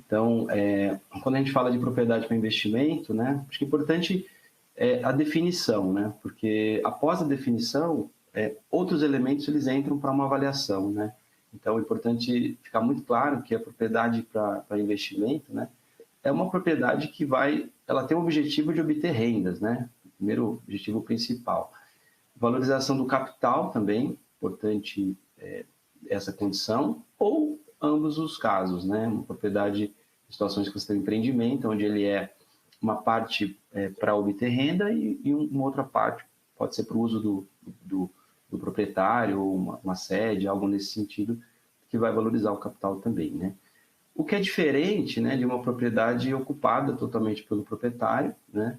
Então, quando a gente fala de propriedade para investimento, né, acho que é importante a definição, né, porque após a definição, outros elementos eles entram para uma avaliação, né. Então, é importante ficar muito claro que a propriedade para investimento, né, é uma propriedade que ela tem o objetivo de obter rendas, né, o primeiro objetivo principal. Valorização do capital também, importante essa condição, ou ambos os casos, né? Uma propriedade, situações que você tem um empreendimento, onde ele é uma parte para obter renda e uma outra parte pode ser para o uso do proprietário, ou uma sede, algo nesse sentido, que vai valorizar o capital também, né? O que é diferente, né, de uma propriedade ocupada totalmente pelo proprietário, né?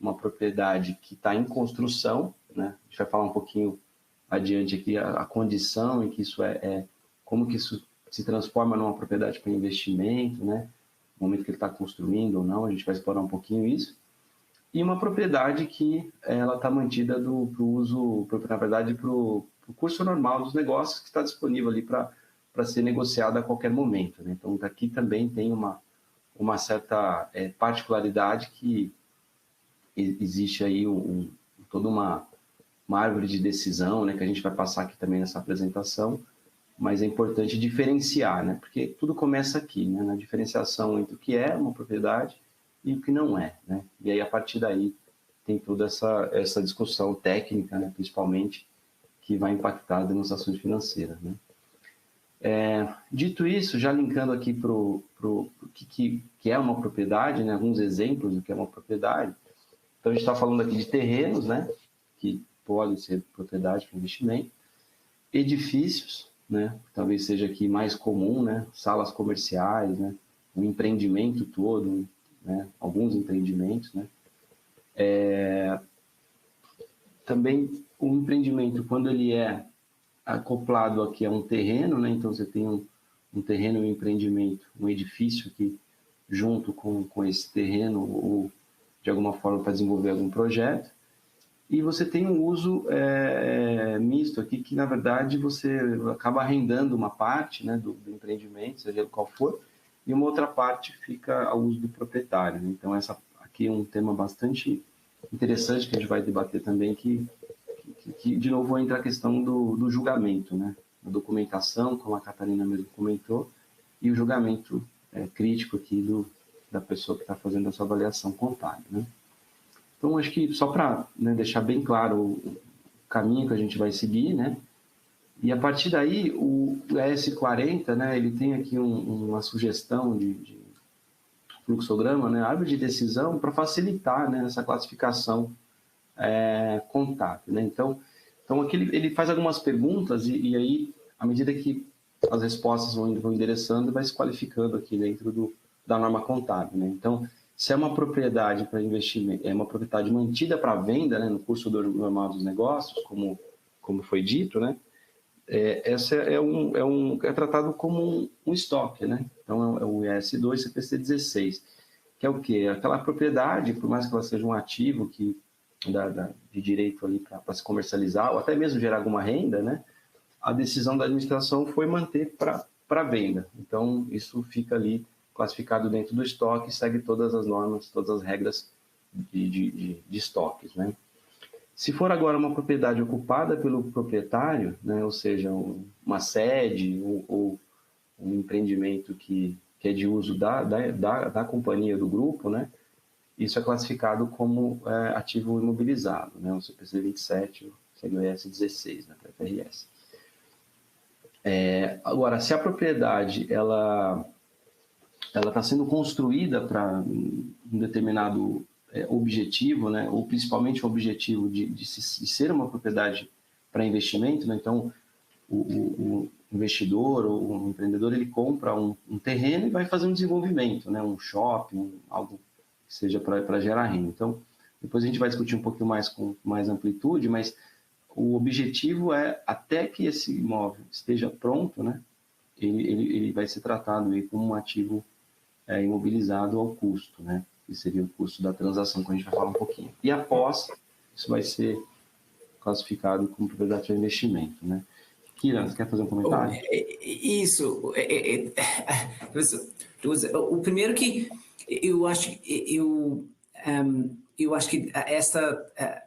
Uma propriedade que está em construção, né? A gente vai falar um pouquinho adiante aqui a condição em que isso como que isso se transforma numa propriedade para investimento, né? No momento que ele está construindo ou não, a gente vai explorar um pouquinho isso. E uma propriedade que ela está mantida para o uso, na verdade, para o curso normal dos negócios, que está disponível ali para ser negociada a qualquer momento, né? Então, aqui também tem uma certa particularidade que existe aí toda uma árvore de decisão, né, que a gente vai passar aqui também nessa apresentação, mas é importante diferenciar, né, porque tudo começa aqui, né, na diferenciação entre o que é uma propriedade e o que não é, né, e aí a partir daí tem toda essa discussão técnica, né, principalmente, que vai impactar as demonstrações financeiras, né. Dito isso, já linkando aqui para o que é uma propriedade, né, alguns exemplos do que é uma propriedade. Então, a gente está falando aqui de terrenos, né, que podem ser propriedade para investimento, edifícios, né, talvez seja aqui mais comum, né, salas comerciais, né, um empreendimento todo, né, alguns empreendimentos, né. Também o empreendimento, quando ele é acoplado aqui a um terreno, né, então você tem um terreno e um empreendimento, um edifício aqui junto com esse terreno ou de alguma forma para desenvolver algum projeto. E você tem um uso misto aqui, que na verdade você acaba arrendando uma parte, né, do empreendimento, seja qual for, e uma outra parte fica ao uso do proprietário, né? Então, essa aqui é um tema bastante interessante que a gente vai debater também, que de novo entra a questão do julgamento, né? A documentação, como a Catarina mesmo comentou, e o julgamento crítico aqui da pessoa que está fazendo essa avaliação contábil, né? Então, acho que só para, né, deixar bem claro o caminho que a gente vai seguir, né? E a partir daí, o ES40, né, ele tem aqui uma sugestão de fluxograma, né, árvore de decisão, para facilitar, né, essa classificação contábil, né? Então aqui ele faz algumas perguntas e aí, à medida que as respostas vão endereçando, vai se qualificando aqui dentro da norma contábil, né? Então, se é uma propriedade para investimento, é uma propriedade mantida para venda, né, no curso normal dos negócios, como foi dito, né, essa é tratado como um estoque, né? Então, é o ES2 CPC 16, que é o quê? Aquela propriedade, por mais que ela seja um ativo de direito ali para se comercializar, ou até mesmo gerar alguma renda, né? A decisão da administração foi manter para venda. Então, isso fica ali classificado dentro do estoque e segue todas as normas, todas as regras de estoques, né? Se for agora uma propriedade ocupada pelo proprietário, né, ou seja, uma sede ou um empreendimento que é de uso da companhia, do grupo, né, isso é classificado como ativo imobilizado, né, o CPC 27, o CMS 16, né, para FRS. Agora, se a propriedade ela está sendo construída para um determinado objetivo, né, ou principalmente o objetivo de ser uma propriedade para investimento, né? Então, o investidor ou o empreendedor, ele compra um terreno e vai fazer um desenvolvimento, né, um shopping, algo que seja para gerar renda. Então, depois a gente vai discutir um pouquinho mais com mais amplitude, mas o objetivo é, até que esse imóvel esteja pronto, né, ele vai ser tratado aí como um ativo imobilizado ao custo, né? Que seria o custo da transação, que a gente vai falar um pouquinho. E após, isso vai ser classificado como propriedade de investimento, né? Kieran, você quer fazer um comentário? Isso. O primeiro que eu acho que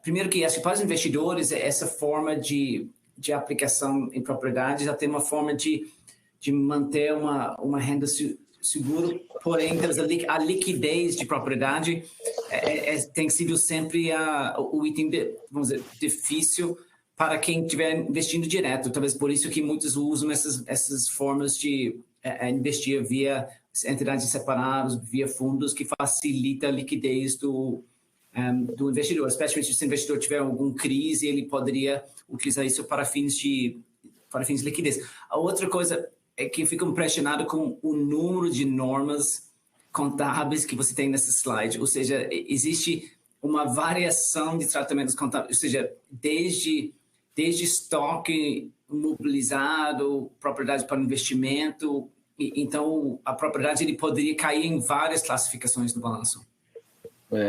primeiro que acho que para os investidores essa forma de aplicação em propriedade já tem uma forma de manter uma renda segura, porém a liquidez de propriedade tem sido sempre o item vamos dizer, difícil para quem estiver investindo direto. Talvez por isso que muitos usam essas formas de investir via entidades separadas, via fundos, que facilita a liquidez do investidor. Especialmente se o investidor tiver alguma crise, ele poderia utilizar isso para fins de liquidez. A outra coisa é que eu fico impressionado com o número de normas contábeis que você tem nesse slide. Ou seja, existe uma variação de tratamentos contábeis, ou seja, desde estoque imobilizado, propriedade para investimento. Então, a propriedade ele poderia cair em várias classificações do balanço.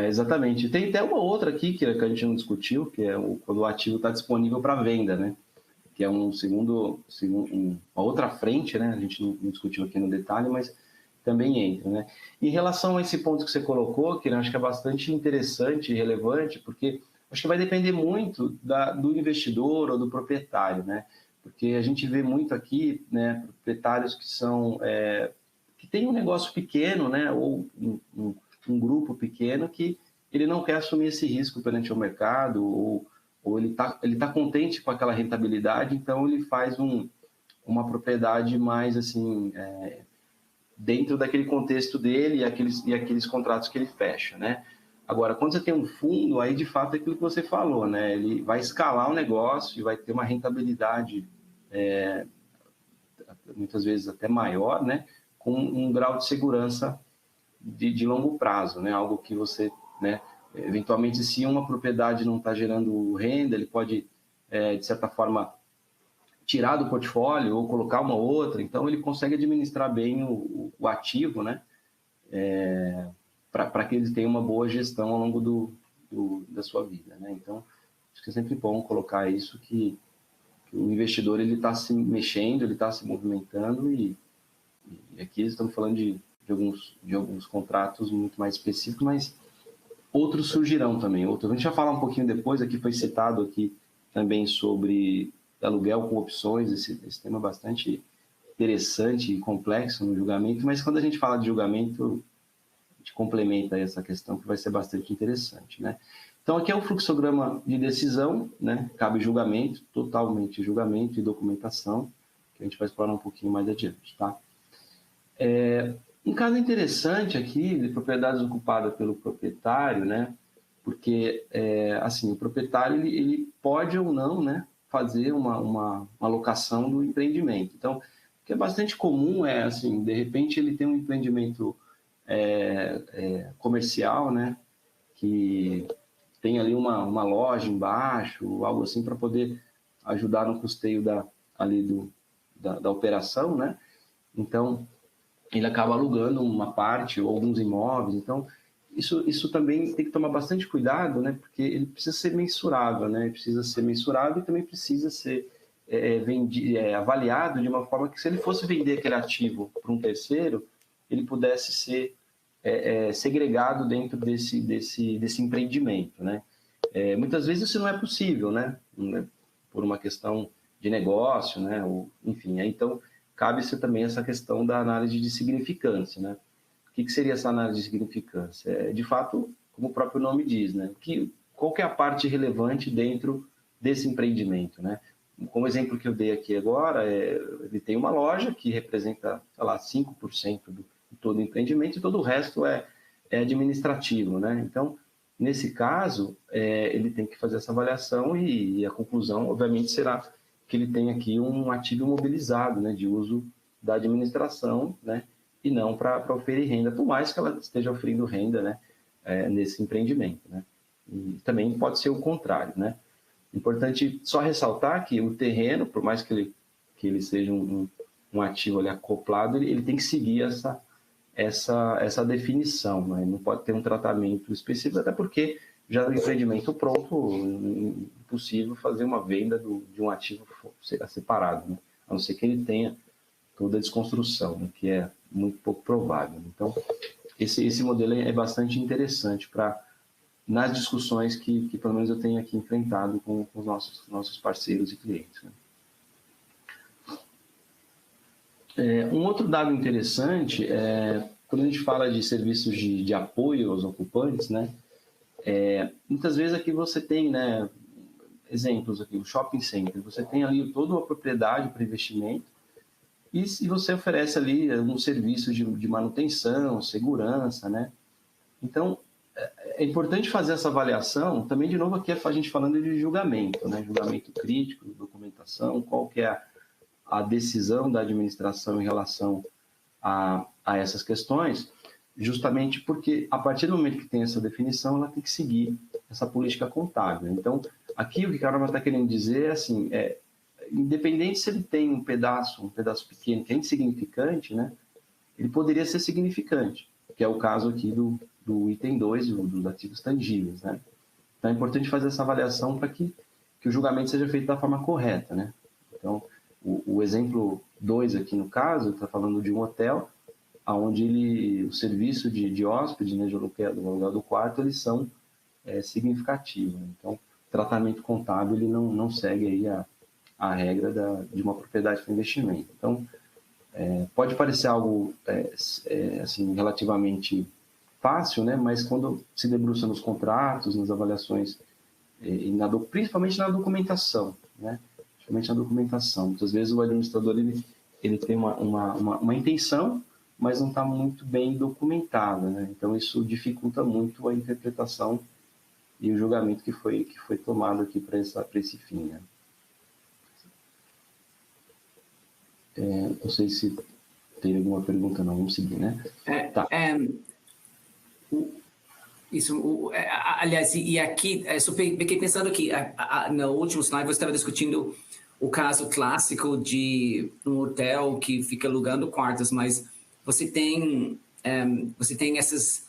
Exatamente. Tem até uma outra aqui que a gente não discutiu, que é quando o ativo está disponível para venda, né? Que é uma outra frente, né? A gente não discutiu aqui no detalhe, mas também entra, né? Em relação a esse ponto que você colocou, que eu acho que é bastante interessante e relevante, porque acho que vai depender muito do investidor ou do proprietário, né? Porque a gente vê muito aqui, né, proprietários que têm um negócio pequeno, né, ou um grupo pequeno que ele não quer assumir esse risco perante o mercado, ou ele tá contente com aquela rentabilidade, então ele faz uma propriedade mais assim dentro daquele contexto dele e aqueles contratos que ele fecha, né? Agora, quando você tem um fundo, aí de fato é aquilo que você falou, né? Ele vai escalar o negócio e vai ter uma rentabilidade muitas vezes até maior, né? Com um grau de segurança de longo prazo, né? Algo que você, né? Eventualmente, se uma propriedade não está gerando renda, ele pode, de certa forma, tirar do portfólio ou colocar uma outra. Então, ele consegue administrar bem o ativo, né? Para que ele tenha uma boa gestão ao longo da sua vida, né? Então, acho que é sempre bom colocar isso, que o investidor ele está se mexendo, ele está se movimentando e aqui estamos falando de alguns contratos muito mais específicos, mas outros surgirão também. A gente vai falar um pouquinho depois, aqui foi citado aqui também sobre aluguel com opções, esse tema é bastante interessante e complexo no julgamento, mas quando a gente fala de julgamento, a gente complementa essa questão que vai ser bastante interessante, né? Então, aqui é o fluxograma de decisão, né? Cabe julgamento, totalmente julgamento e documentação, que a gente vai explorar um pouquinho mais adiante, tá? Um caso interessante aqui de propriedades ocupadas pelo proprietário, né? Porque, assim, o proprietário ele pode ou não, né, fazer uma alocação do empreendimento. Então, o que é bastante comum assim, de repente ele tem um empreendimento comercial, né, que tem ali uma loja embaixo, algo assim, para poder ajudar no custeio da operação, né? Então, ele acaba alugando uma parte ou alguns imóveis. Então, isso também tem que tomar bastante cuidado, né? Porque ele precisa ser mensurável, né? Ele precisa ser mensurável e também precisa ser avaliado de uma forma que, se ele fosse vender aquele ativo para um terceiro, ele pudesse ser segregado dentro desse empreendimento, né? Muitas vezes isso não é possível, né? Por uma questão de negócio, né? Enfim, então cabe-se também essa questão da análise de significância, né? O que seria essa análise de significância? De fato, como o próprio nome diz, né? Qual que é a parte relevante dentro desse empreendimento, né? Como exemplo que eu dei aqui agora, ele tem uma loja que representa, sei lá, 5% de todo o empreendimento e todo o resto é administrativo, né? Então, nesse caso, ele tem que fazer essa avaliação e a conclusão, obviamente, será que ele tem aqui um ativo imobilizado, né, de uso da administração, né, e não para oferir renda, por mais que ela esteja oferindo renda, né, nesse empreendimento, né. E também pode ser o contrário, né. Importante só ressaltar que o terreno, por mais que ele seja um ativo ali acoplado, ele tem que seguir essa definição, né? Não pode ter um tratamento específico, até porque já no empreendimento pronto, impossível fazer uma venda de um ativo separado, né? A não ser que ele tenha toda a desconstrução, né? Que é muito pouco provável. Então, esse modelo é bastante interessante nas discussões que pelo menos eu tenho aqui enfrentado com os nossos parceiros e clientes, né? Um outro dado interessante é quando a gente fala de serviços de apoio aos ocupantes, né? Muitas vezes aqui você tem, né, exemplos aqui, o shopping center, você tem ali toda uma propriedade para investimento e se você oferece ali um serviço de manutenção, segurança, né? Então, é importante fazer essa avaliação, também de novo aqui a gente falando de julgamento, né? Julgamento crítico, documentação, qual que é a decisão da administração em relação a essas questões, justamente porque a partir do momento que tem essa definição, ela tem que seguir essa política contábil. Então, aqui o que a Carol está querendo dizer é assim, independente se ele tem um pedaço pequeno que é insignificante, né, ele poderia ser significante, que é o caso aqui do item 2, dos ativos tangíveis, né? Então, é importante fazer essa avaliação para que o julgamento seja feito da forma correta, né? Então, o exemplo 2 aqui no caso, está falando de um hotel, onde o serviço de hóspede, né, do aluguel do quarto, eles são significativos. Né? Então, o tratamento contábil ele não segue aí a regra de uma propriedade para investimento. Então, pode parecer algo assim, relativamente fácil, né, mas quando se debruça nos contratos, nas avaliações, principalmente na documentação, né? Principalmente na documentação. Muitas vezes o administrador ele tem uma intenção, mas não está muito bem documentada, né? Então isso dificulta muito a interpretação e o julgamento que foi tomado aqui para esse fim, né? Não sei se tem alguma pergunta, não, vamos seguir, né? Tá. Aliás, e aqui, só fiquei pensando aqui, no último slide você estava discutindo o caso clássico de um hotel que fica alugando quartos, mas você tem esses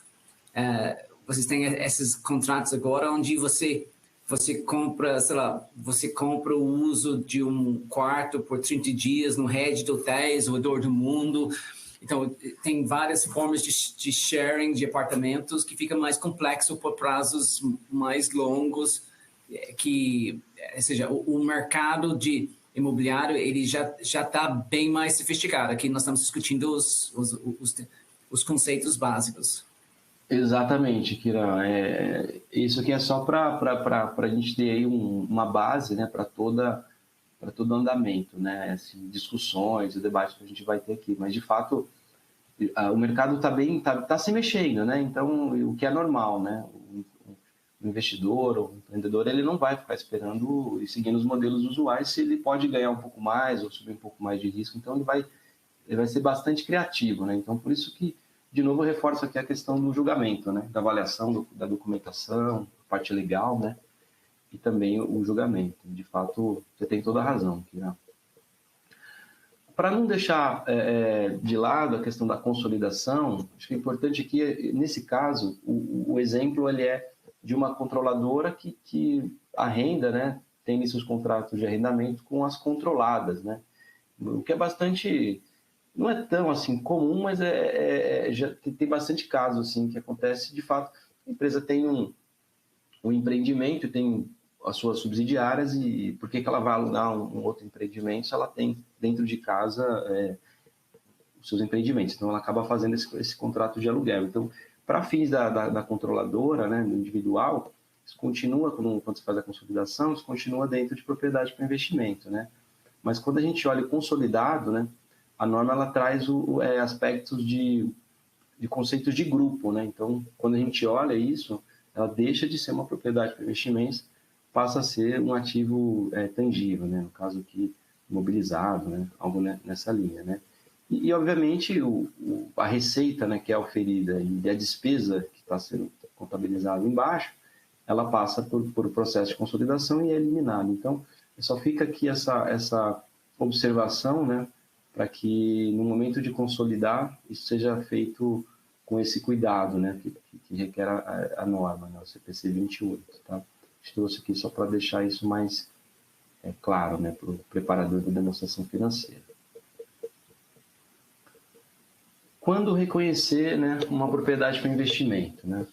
contratos agora onde você compra, sei lá, você compra o uso de um quarto por 30 dias no rede de hotéis ao redor do mundo. Então, tem várias formas de sharing de apartamentos que fica mais complexo por prazos mais longos, ou seja, o mercado de imobiliário ele já está bem mais sofisticado. Aqui nós estamos discutindo os conceitos básicos. Exatamente, Kira. Isso aqui é só para a gente ter aí uma base, né, para todo o andamento, né, assim, discussões, o debate que a gente vai ter aqui. Mas, de fato, o mercado está se mexendo, né? Então, o que é normal, né? O investidor ou o empreendedor, ele não vai ficar esperando e seguindo os modelos usuais se ele pode ganhar um pouco mais ou subir um pouco mais de risco. Então, ele vai ser bastante criativo, né? Então, por isso que, de novo, eu reforço aqui a questão do julgamento, né? Da avaliação da documentação, parte legal, né? E também o julgamento. De fato, você tem toda a razão, Kira. Para não deixar de lado a questão da consolidação, acho que é importante aqui, nesse caso, o exemplo ele é de uma controladora que arrenda, né, tem seus contratos de arrendamento com as controladas, né, o que é bastante, não é tão assim comum, mas já tem bastante caso assim que acontece. De fato, a empresa tem um empreendimento, tem as suas subsidiárias e por que ela vai alugar um outro empreendimento se ela tem dentro de casa os seus empreendimentos? Então, ela acaba fazendo esse contrato de aluguel. Então, para fins da controladora, né, do individual, isso continua, quando você faz a consolidação, isso continua dentro de propriedade para investimento, né? Mas quando a gente olha o consolidado, né, a norma ela traz aspectos de conceitos de grupo, né? Então, quando a gente olha isso, ela deixa de ser uma propriedade para investimentos, passa a ser um ativo tangível, né? No caso aqui, imobilizado, né? Algo nessa linha, né? E obviamente, a receita, né, que é oferida e a despesa que está sendo contabilizada embaixo, ela passa por processo de consolidação e é eliminada. Então, só fica aqui essa observação, né, para que no momento de consolidar, isso seja feito com esse cuidado, né, que requer a norma, né, o CPC 28, tá? A gente trouxe aqui só para deixar isso mais claro, né, para o preparador da demonstração financeira. Quando reconhecer, né, uma propriedade para investimento, né?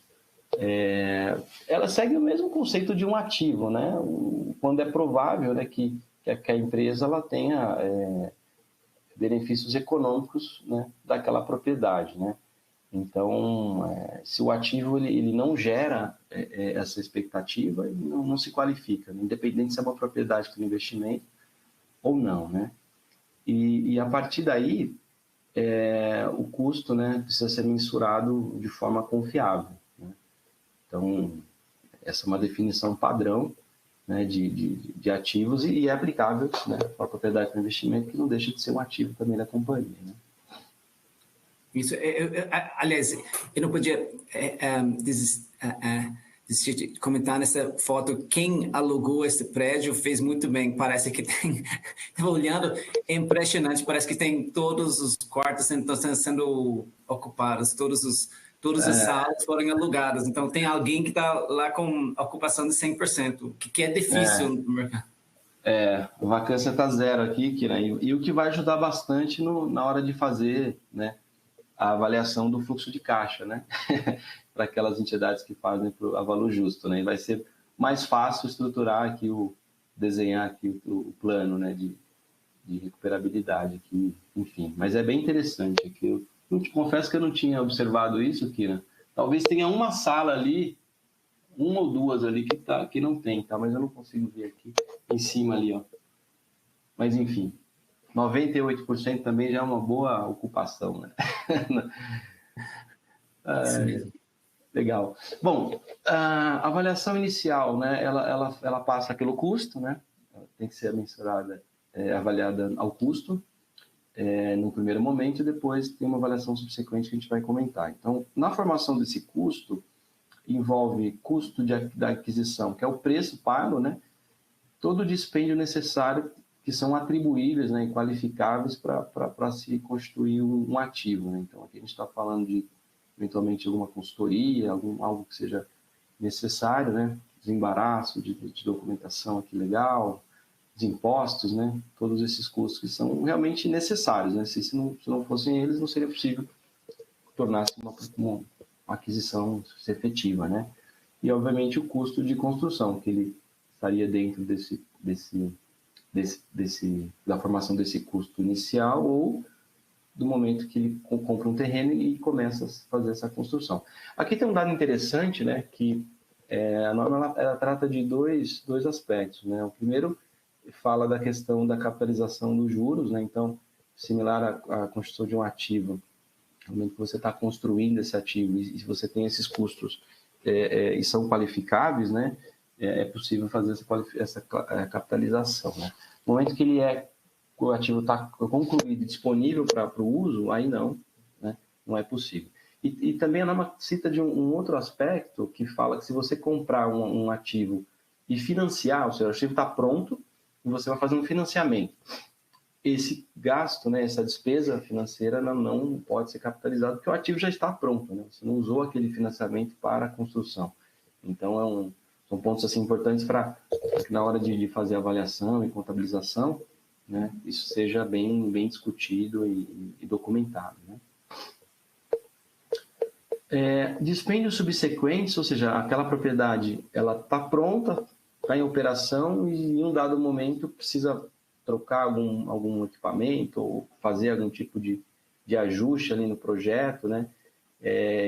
Ela segue o mesmo conceito de um ativo, né? Quando é provável, né, que a empresa ela tenha benefícios econômicos, né, daquela propriedade, né? Então, se o ativo ele não gera essa expectativa, ele não se qualifica, né? Independente se é uma propriedade para investimento ou não, né? E a partir daí, o custo, né, precisa ser mensurado de forma confiável, né? Então, essa é uma definição padrão, né, de ativos e é aplicável, né, para a propriedade para investimento, que não deixa de ser um ativo também da companhia, né? Isso, aliás, eu não podia desistir de comentar nessa foto. Quem alugou esse prédio fez muito bem. Parece que tem. Estava olhando, é impressionante. Parece que tem todos os quartos sendo ocupados, todas as salas foram alugadas. Então, tem alguém que está lá com ocupação de 100%, que é difícil no mercado. A vacância está zero aqui, Kira, e o que vai ajudar bastante na hora de fazer, né, a avaliação do fluxo de caixa, né? Para aquelas entidades que fazem a valor justo, né? E vai ser mais fácil estruturar aqui, desenhar aqui o plano, né, de recuperabilidade aqui, enfim. Mas é bem interessante aqui. Eu te confesso que eu não tinha observado isso, Kira. Talvez tenha uma sala ali, uma ou duas ali que não tem, tá? Mas eu não consigo ver aqui em cima ali, ó. Mas enfim. 98% também já é uma boa ocupação, né? Isso mesmo. Legal. Bom, a avaliação inicial, né? Ela passa pelo custo, né? Ela tem que ser mensurada, avaliada ao custo, no primeiro momento, e depois tem uma avaliação subsequente que a gente vai comentar. Então, na formação desse custo, envolve custo da aquisição, que é o preço pago, né? Todo o dispêndio necessário que são atribuíveis, né, e qualificáveis para se construir um ativo, né? Então, aqui a gente está falando de, eventualmente, alguma consultoria, algo que seja necessário, né? Desembaraço de documentação aqui legal, os impostos, né? Todos esses custos que são realmente necessários, né? Se não fossem eles, não seria possível tornar-se uma aquisição efetiva, né? E, obviamente, o custo de construção, que ele estaria dentro da formação desse custo inicial ou do momento que ele compra um terreno e começa a fazer essa construção. Aqui tem um dado interessante, né, que a norma ela trata de dois aspectos, né? O primeiro fala da questão da capitalização dos juros, né? Então, similar à construção de um ativo, no momento que você está construindo esse ativo e se você tem esses custos e são qualificáveis, né? É possível fazer essa capitalização, né? No momento que o ativo está concluído e disponível para o uso, aí não, né? Não é possível. E também a norma cita de um outro aspecto que fala que se você comprar um ativo e financiar, ou seja, o ativo está pronto e você vai fazer um financiamento, esse gasto, né, essa despesa financeira não pode ser capitalizada porque o ativo já está pronto, né? Você não usou aquele financiamento para a construção. Então, são pontos assim, importantes para que na hora de fazer avaliação e contabilização, né, isso seja bem discutido e documentado, né? Dispêndios subsequentes, ou seja, aquela propriedade ela está pronta, está em operação e em um dado momento precisa trocar algum equipamento ou fazer algum tipo de ajuste ali no projeto, né?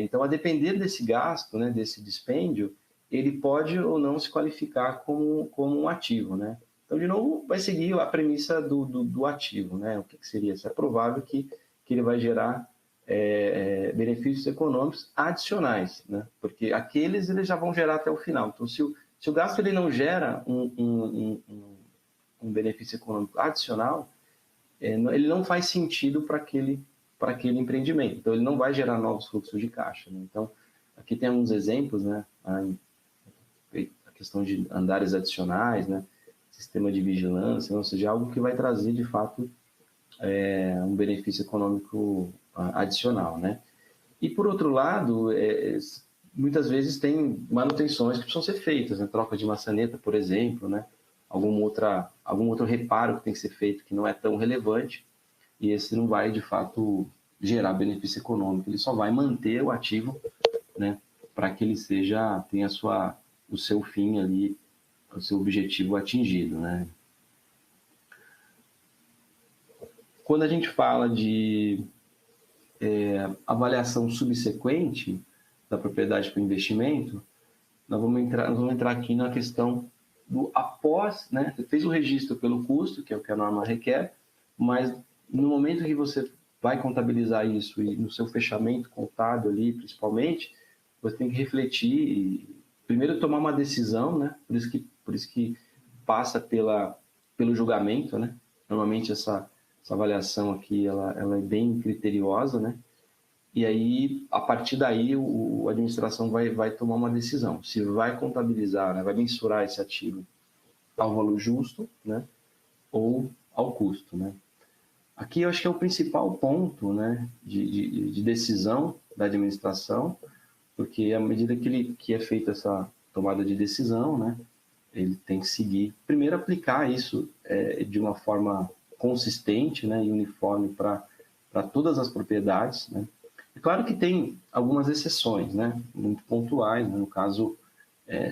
Então, a depender desse gasto, né, desse dispêndio, ele pode ou não se qualificar como um ativo, né? Então, de novo, vai seguir a premissa do ativo, né? O que seria isso? É provável que ele vai gerar benefícios econômicos adicionais, né? Porque aqueles eles já vão gerar até o final. Então, se o gasto ele não gera um benefício econômico adicional, ele não faz sentido para aquele empreendimento. Então, ele não vai gerar novos fluxos de caixa, né? Então, aqui tem alguns exemplos, né? A questão de andares adicionais, né? Sistema de vigilância, ou seja, algo que vai trazer, de fato, um benefício econômico adicional, né? E, por outro lado, muitas vezes tem manutenções que precisam ser feitas, né? Troca de maçaneta, por exemplo, né? Algum outro reparo que tem que ser feito que não é tão relevante, e esse não vai, de fato, gerar benefício econômico, ele só vai manter o ativo, né? Para que ele tenha o seu fim ali, o seu objetivo atingido, né? Quando a gente fala de avaliação subsequente da propriedade para o investimento, nós vamos entrar aqui na questão do após, né? Você fez o registro pelo custo, que é o que a norma requer, mas no momento que você vai contabilizar isso e no seu fechamento contábil ali, principalmente, você tem que refletir e primeiro tomar uma decisão, né? Por isso que passa pelo julgamento, né? Normalmente essa avaliação aqui ela é bem criteriosa, né? E aí, a partir daí, a administração vai tomar uma decisão. Se vai contabilizar, né? Vai mensurar esse ativo ao valor justo, né? Ou ao custo, né? Aqui eu acho que é o principal ponto, né? De decisão da administração, porque à medida que é feita essa tomada de decisão, né? Ele tem que seguir, primeiro aplicar isso de uma forma consistente, né? E uniforme para todas as propriedades, né? É claro que tem algumas exceções, né? Muito pontuais, né? No caso,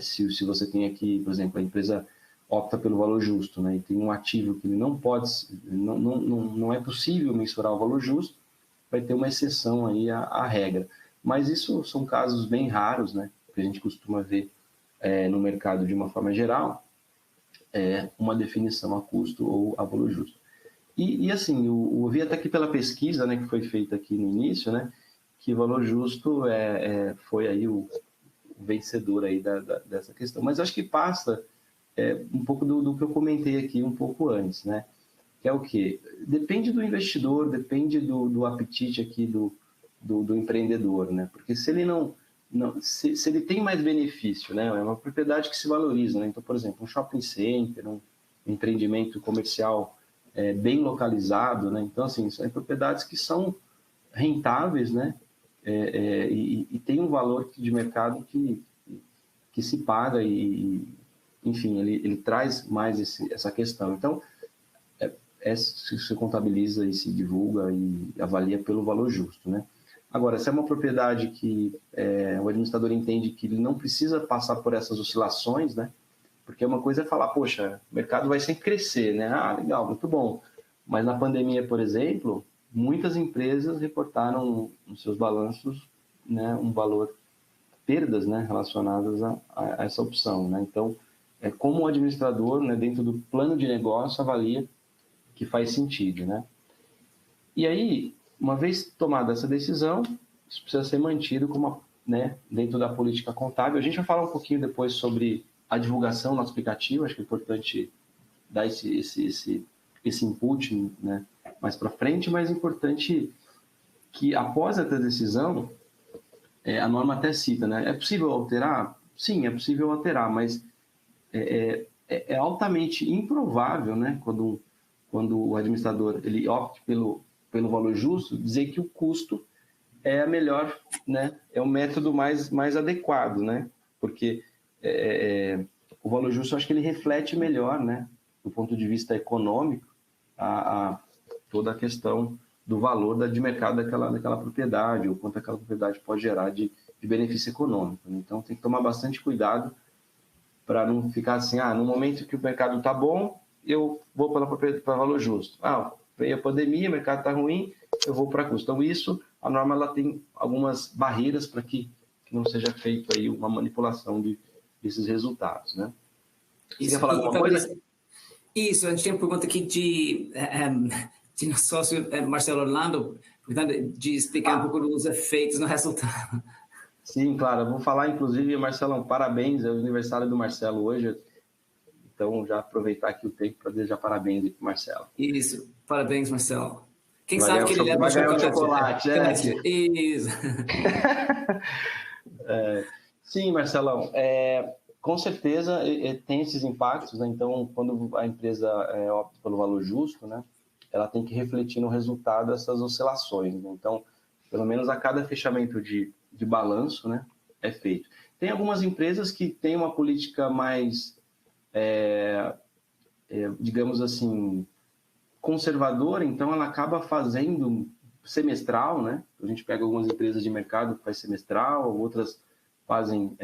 se você tem aqui, por exemplo, a empresa opta pelo valor justo, né? E tem um ativo que ele não é possível mensurar o valor justo, vai ter uma exceção aí à regra. Mas isso são casos bem raros, né? Que a gente costuma ver no mercado de uma forma geral, uma definição a custo ou a valor justo. E assim, eu vi até aqui pela pesquisa, né, que foi feita aqui no início, né, que o valor justo foi aí o vencedor aí dessa questão. Mas acho que passa um pouco do que eu comentei aqui um pouco antes, né? Que é o quê? Depende do investidor, depende do apetite aqui do empreendedor, né? Porque se ele se ele tem mais benefício, né? É uma propriedade que se valoriza, né? Então, por exemplo, um shopping center, um empreendimento comercial bem localizado, né? Então, assim, são propriedades que são rentáveis, né? E tem um valor de mercado que se paga e enfim, ele traz mais essa questão. Então, se contabiliza e se divulga e avalia pelo valor justo, né? Agora, se é uma propriedade que o administrador entende que ele não precisa passar por essas oscilações, né? Porque uma coisa é falar, poxa, o mercado vai sempre crescer, né? Ah, legal, muito bom. Mas na pandemia, por exemplo, muitas empresas reportaram nos seus balanços, né, um valor, perdas, né, relacionadas a essa opção, né? Então, como o administrador, né, dentro do plano de negócio, avalia que faz sentido, né? E aí, uma vez tomada essa decisão, isso precisa ser mantido né, dentro da política contábil. A gente vai falar um pouquinho depois sobre a divulgação no aplicativo, acho que é importante dar esse input, né, mais para frente, mas é importante que após essa decisão, a norma até cita, né, é possível alterar? Sim, é possível alterar, mas é altamente improvável, né, quando o administrador ele opta pelo valor justo, dizer que o custo é a melhor, né, é o método mais adequado, né, porque o valor justo eu acho que ele reflete melhor, né, do ponto de vista econômico, toda a questão do valor de mercado daquela propriedade, ou quanto aquela propriedade pode gerar de benefício econômico. Então, tem que tomar bastante cuidado para não ficar assim, no momento que o mercado está bom, eu vou para valor justo. Veio a pandemia, o mercado está ruim, eu vou para custo. Então, isso, a norma ela tem algumas barreiras para que não seja feita aí uma manipulação desses resultados, né? Você quer falar alguma coisa? Isso, a gente tem uma pergunta aqui de nosso sócio Marcelo Orlando, de explicar um pouco dos efeitos no resultado. Sim, claro. Eu vou falar, inclusive, Marcelão, parabéns. É o aniversário do Marcelo hoje. Então, já aproveitar aqui o tempo para desejar parabéns para o Marcelo. Isso. Parabéns, Marcelo. Quem sabe que ele leva chocolate. Isso. Sim, Marcelão. Com certeza tem esses impactos, né? Então, quando a empresa opta pelo valor justo, né, ela tem que refletir no resultado dessas oscilações, né? Então, pelo menos a cada fechamento de balanço, né, é feito. Tem algumas empresas que têm uma política mais, digamos assim, conservadora, então ela acaba fazendo semestral, né? A gente pega algumas empresas de mercado que faz semestral, outras fazem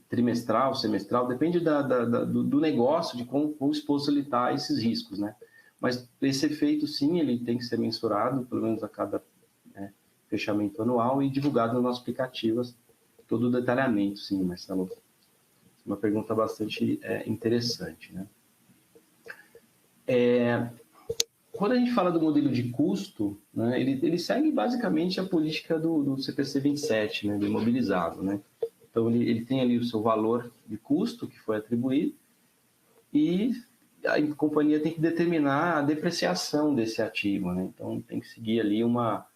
trimestral, semestral, depende do negócio, de quão exposto ele está a esses riscos, né? Mas esse efeito, sim, ele tem que ser mensurado, pelo menos a cada fechamento anual e divulgado no nosso aplicativo, todo o detalhamento, sim, Marcelo. Uma pergunta bastante interessante, né? Quando a gente fala do modelo de custo, né, ele segue basicamente a política do CPC 27, né, do imobilizado, né? Então, ele tem ali o seu valor de custo que foi atribuído e a companhia tem que determinar a depreciação desse ativo, né? Então, tem que seguir ali uma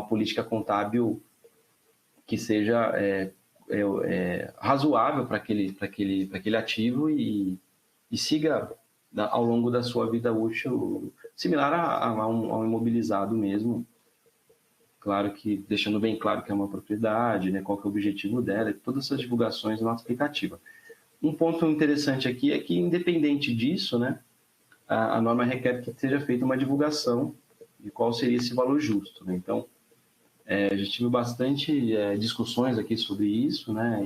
política contábil que seja razoável para aquele ativo e siga ao longo da sua vida útil, similar a um imobilizado mesmo. Claro que, deixando bem claro que é uma propriedade, né, qual que é o objetivo dela, todas essas divulgações no nosso aplicativo. Um ponto interessante aqui é que, independente disso, né, a norma requer que seja feita uma divulgação de qual seria esse valor justo, né? Então, a gente tive bastante discussões aqui sobre isso, né,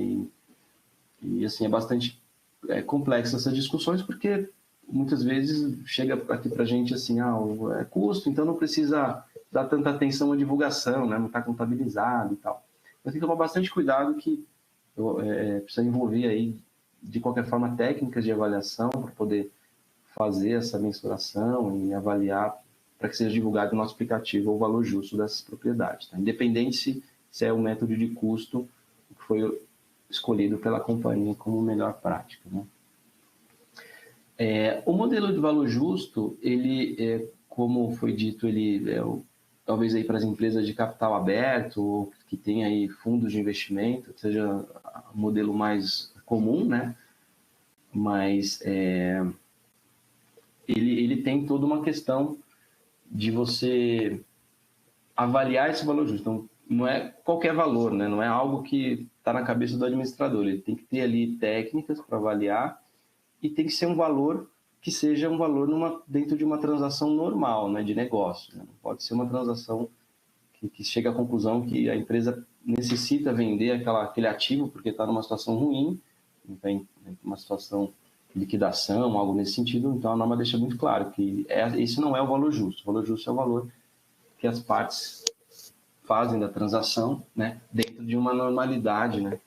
e assim, é bastante complexo essas discussões, porque muitas vezes chega aqui para a gente assim, é custo, então não precisa dar tanta atenção à divulgação, né? Não está contabilizado e tal. Então tem que tomar bastante cuidado que precisa envolver aí, de qualquer forma, técnicas de avaliação para poder fazer essa mensuração e avaliar para que seja divulgado no nosso aplicativo o valor justo dessas propriedades. Tá? Independente se é o método de custo que foi escolhido pela companhia como melhor prática, né? O modelo de valor justo, ele, como foi dito, ele talvez aí para as empresas de capital aberto, ou que tem aí fundos de investimento, seja o modelo mais comum, né? Mas ele tem toda uma questão de você avaliar esse valor justo. Então, não é qualquer valor, né? Não é algo que está na cabeça do administrador. Ele tem que ter ali técnicas para avaliar e tem que ser um valor que seja um valor dentro de uma transação normal, né, de negócio. Né? Não pode ser uma transação que chega à conclusão que a empresa necessita vender aquele ativo porque está numa situação ruim, tem uma situação de liquidação, algo nesse sentido. Então, a norma deixa muito claro que esse não é o valor justo. O valor justo é o valor que as partes fazem da transação, né, dentro de uma normalidade, né,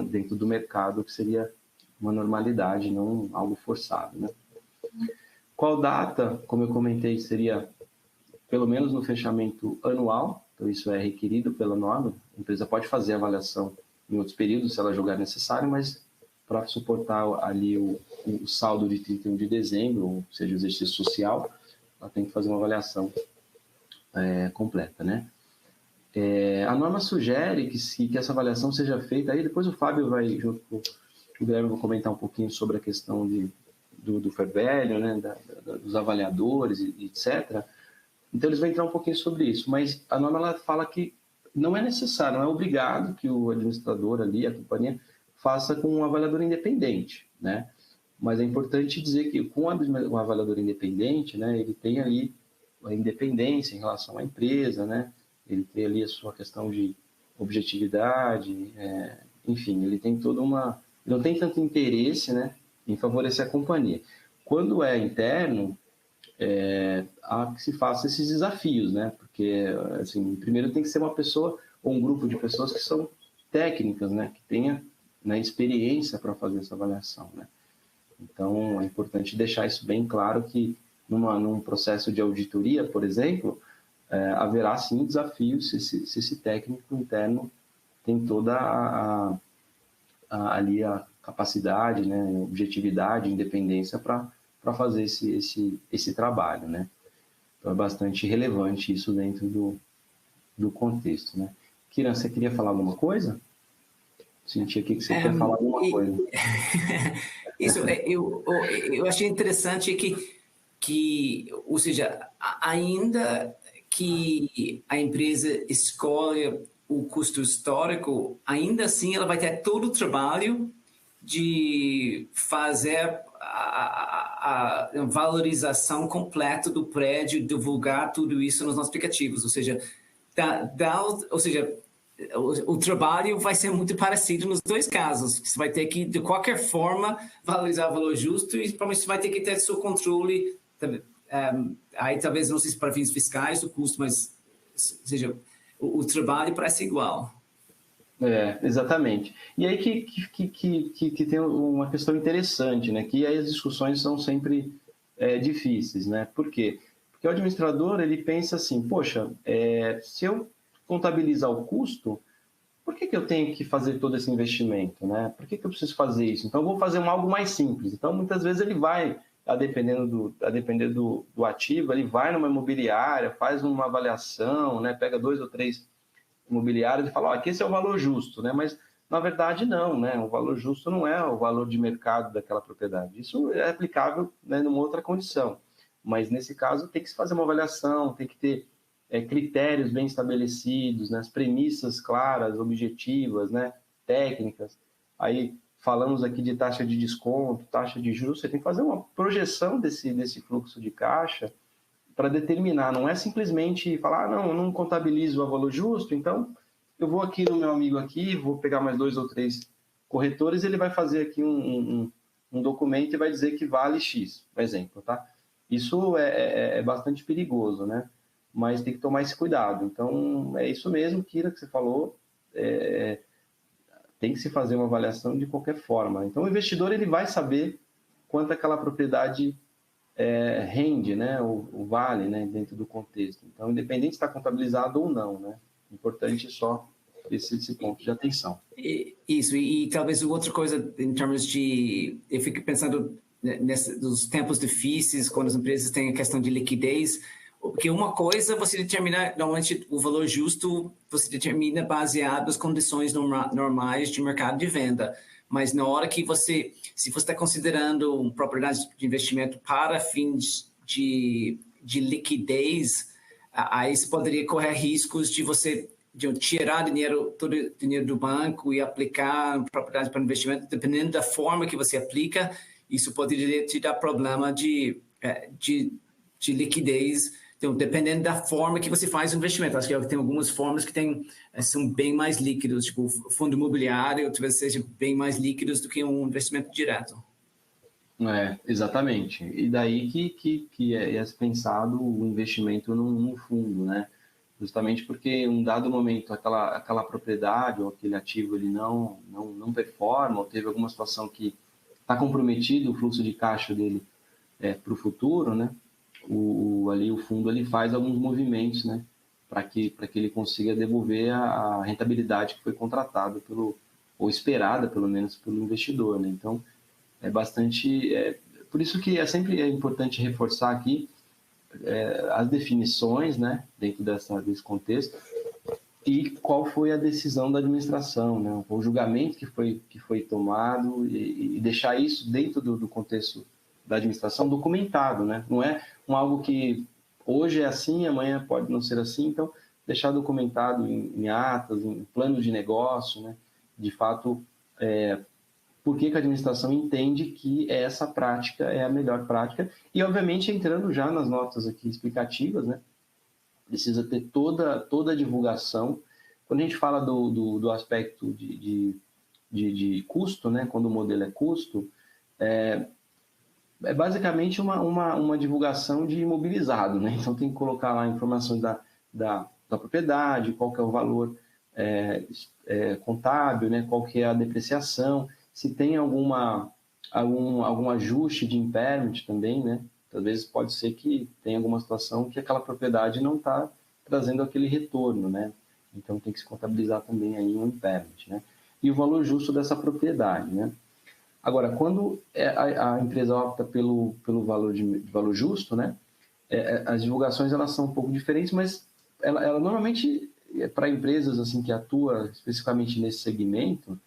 dentro do mercado, que seria uma normalidade, não algo forçado, né? Qual data, como eu comentei, seria pelo menos no fechamento anual, então isso é requerido pela norma. A empresa pode fazer avaliação em outros períodos, se ela julgar necessário, mas para suportar ali o saldo de 31 de dezembro, ou seja, o exercício social, ela tem que fazer uma avaliação completa, né? A norma sugere que essa avaliação seja feita, aí depois o Fábio vai, junto com o Guilherme, vou comentar um pouquinho sobre a questão do fair value, né, dos avaliadores, etc. Então, eles vão entrar um pouquinho sobre isso, mas a norma ela fala que não é necessário, não é obrigado que o administrador ali, a companhia, faça com um avaliador independente, né? Mas é importante dizer que com um avaliador independente, né, ele tem ali a independência em relação à empresa, né? Ele tem ali a sua questão de objetividade, enfim, ele tem toda uma... não tem tanto interesse, né, em favorecer a companhia. Quando é interno, há que se faça esses desafios, né? Porque, assim, primeiro tem que ser uma pessoa ou um grupo de pessoas que são técnicas, né? Que tenha, né, experiência para fazer essa avaliação, né? Então, é importante deixar isso bem claro que num processo de auditoria, por exemplo, haverá sim desafios se esse técnico interno tem toda ali a capacidade, né, objetividade, independência para fazer esse trabalho, né? Então é bastante relevante isso dentro do contexto, né? Kiran, você queria falar alguma coisa? Senti aqui que você quer falar alguma coisa. Isso, eu achei interessante que ou seja, ainda que a empresa escolha o custo histórico, ainda assim ela vai ter todo o trabalho de fazer a valorização completa do prédio, divulgar tudo isso nos nossos aplicativos, ou seja, o trabalho vai ser muito parecido nos dois casos. Você vai ter que, de qualquer forma, valorizar o valor justo e provavelmente você vai ter que ter seu controle. Aí talvez não sei se para fins fiscais o custo, mas ou seja, o trabalho parece igual. Exatamente. E aí que tem uma questão interessante, né? Que aí as discussões são sempre difíceis, né? Por quê? Porque o administrador, ele pensa assim, poxa, se eu contabilizar o custo, por que eu tenho que fazer todo esse investimento, né? Por que eu preciso fazer isso? Então, eu vou fazer algo mais simples. Então, muitas vezes ele vai, a depender do ativo, ele vai numa imobiliária, faz uma avaliação, né? Pega 2 ou 3 imobiliários e fala, aqui esse é o valor justo, né? Mas, na verdade, não, né? O valor justo não é o valor de mercado daquela propriedade. Isso é aplicável, né, numa outra condição. Mas, nesse caso, tem que se fazer uma avaliação, tem que ter critérios bem estabelecidos, né? As premissas claras, objetivas, né? Técnicas. Aí, falamos aqui de taxa de desconto, taxa de juros, você tem que fazer uma projeção desse fluxo de caixa para determinar, não é simplesmente falar, não, eu não contabilizo o valor justo, então eu vou aqui no meu amigo aqui, vou pegar mais 2 ou 3 corretores, ele vai fazer aqui um documento e vai dizer que vale X, por exemplo, tá? Isso é bastante perigoso, né? Mas tem que tomar esse cuidado. Então, é isso mesmo, Kira, que você falou, tem que se fazer uma avaliação de qualquer forma. Então, o investidor ele vai saber quanto aquela propriedade rende, né, o vale, né, dentro do contexto. Então, independente se está contabilizado ou não, né, importante só esse ponto de atenção. Isso, e talvez outra coisa em termos de, eu fico pensando nos tempos difíceis, quando as empresas têm a questão de liquidez, porque uma coisa você determina, normalmente o valor justo você determina baseado nas condições normais de mercado de venda. Mas na hora que se você está considerando uma propriedade de investimento para fins de liquidez, aí você poderia correr riscos de você tirar todo o dinheiro do banco e aplicar propriedade para investimento, dependendo da forma que você aplica, isso poderia te dar problema de liquidez. Então, dependendo da forma que você faz o investimento. Acho que tem algumas formas que são bem mais líquidos, tipo o fundo imobiliário, talvez seja bem mais líquidos do que um investimento direto. Exatamente. E daí que é pensado o investimento num fundo, né? Justamente porque em um dado momento aquela propriedade ou aquele ativo ele não performa, ou teve alguma situação que está comprometido o fluxo de caixa dele para o futuro, né? Ali o fundo ele faz alguns movimentos, né, para que ele consiga devolver a rentabilidade que foi contratada ou esperada pelo menos pelo investidor, né? Então é bastante, por isso que sempre importante reforçar aqui as definições, né, dentro desse contexto e qual foi a decisão da administração, né, o julgamento que foi tomado e deixar isso dentro do contexto da administração documentado, né? Não é algo que hoje é assim, amanhã pode não ser assim, então deixar documentado em atas, em plano de negócio, né? De fato, por que a administração entende que essa prática é a melhor prática e, obviamente, entrando já nas notas aqui explicativas, né? Precisa ter toda a divulgação. Quando a gente fala do aspecto de custo, né? Quando o modelo é custo, é basicamente uma divulgação de imobilizado, né? Então tem que colocar lá informações da propriedade, qual que é o valor contábil, né? Qual que é a depreciação, se tem algum ajuste de impairment também, né? Às vezes pode ser que tenha alguma situação que aquela propriedade não está trazendo aquele retorno, né? Então tem que se contabilizar também aí um impairment, né? E o valor justo dessa propriedade, né? Agora, quando a empresa opta pelo valor justo, né, as divulgações elas são um pouco diferentes, mas ela normalmente, para empresas assim, que atuam especificamente nesse segmento,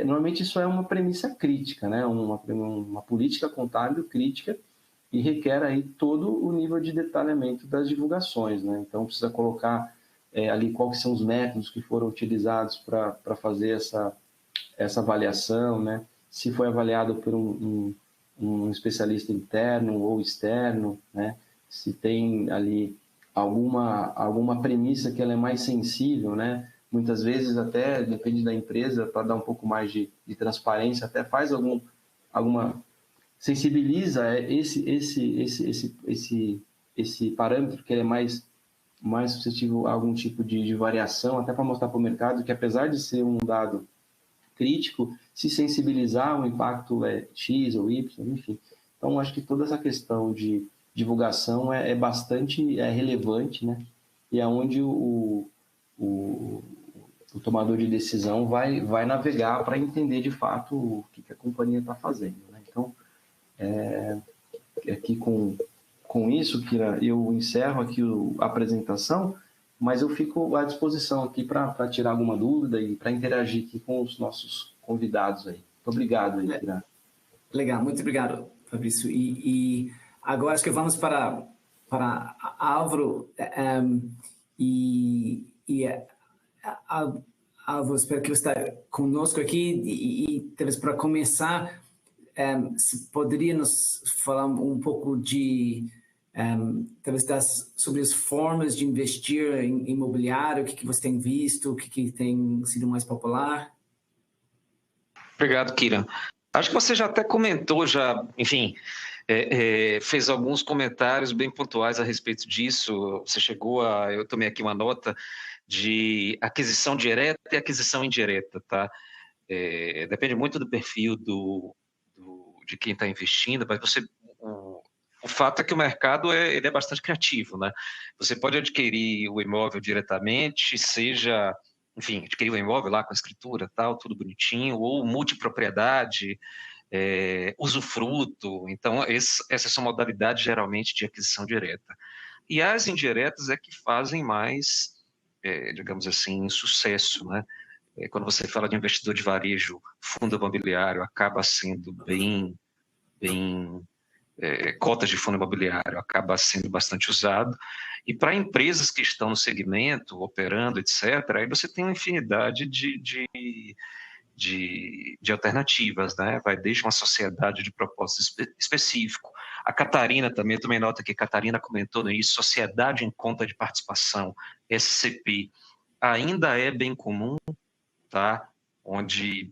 normalmente isso é uma premissa crítica, né, uma política contábil crítica, e requer aí todo o nível de detalhamento das divulgações, né? Então, precisa colocar ali quais são os métodos que foram utilizados para fazer essa avaliação, né? Se foi avaliado por um especialista interno ou externo, né? Se tem ali alguma premissa que ela é mais sensível, né? Muitas vezes até, depende da empresa, para dar um pouco mais de transparência, até faz alguma sensibiliza esse parâmetro que ele é mais suscetível a algum tipo de variação, até para mostrar para o mercado que, apesar de ser um dado crítico, se sensibilizar, o impacto é X ou Y, enfim. Então, acho que toda essa questão de divulgação é bastante relevante, né? E é onde o tomador de decisão vai navegar para entender, de fato, o que a companhia está fazendo, né? Então, aqui com isso, Kira, eu encerro aqui a apresentação, mas eu fico à disposição aqui para tirar alguma dúvida e para interagir aqui com os nossos convidados aí. Muito obrigado aí, Kira. Legal, muito obrigado, Fabrício. E agora acho que vamos para Álvaro. Álvaro, espero que você esteja conosco aqui e talvez para começar, se poderia nos falar um pouco talvez sobre as formas de investir em imobiliário, o que você tem visto, o que tem sido mais popular? Obrigado, Kira. Acho que você já até comentou, enfim, fez alguns comentários bem pontuais a respeito disso. Você eu tomei aqui uma nota de aquisição direta e aquisição indireta, tá? Depende muito do perfil de quem está investindo, mas o fato é que o mercado ele é bastante criativo, né? Você pode adquirir o imóvel diretamente, enfim, adquirir o imóvel lá com a escritura, tal, tudo bonitinho, ou multipropriedade, usufruto. Então, essas são modalidades geralmente de aquisição direta. E as indiretas é que fazem mais, digamos assim, sucesso, né? Quando você fala de investidor de varejo, fundo imobiliário acaba sendo cotas de fundo imobiliário acaba sendo bastante usado. E para empresas que estão no segmento, operando, etc., aí você tem uma infinidade de alternativas, né? Vai desde uma sociedade de propósito específico. A Catarina também, eu tomei nota que a Catarina comentou nisso, sociedade em conta de participação, SCP, ainda é bem comum, tá? Onde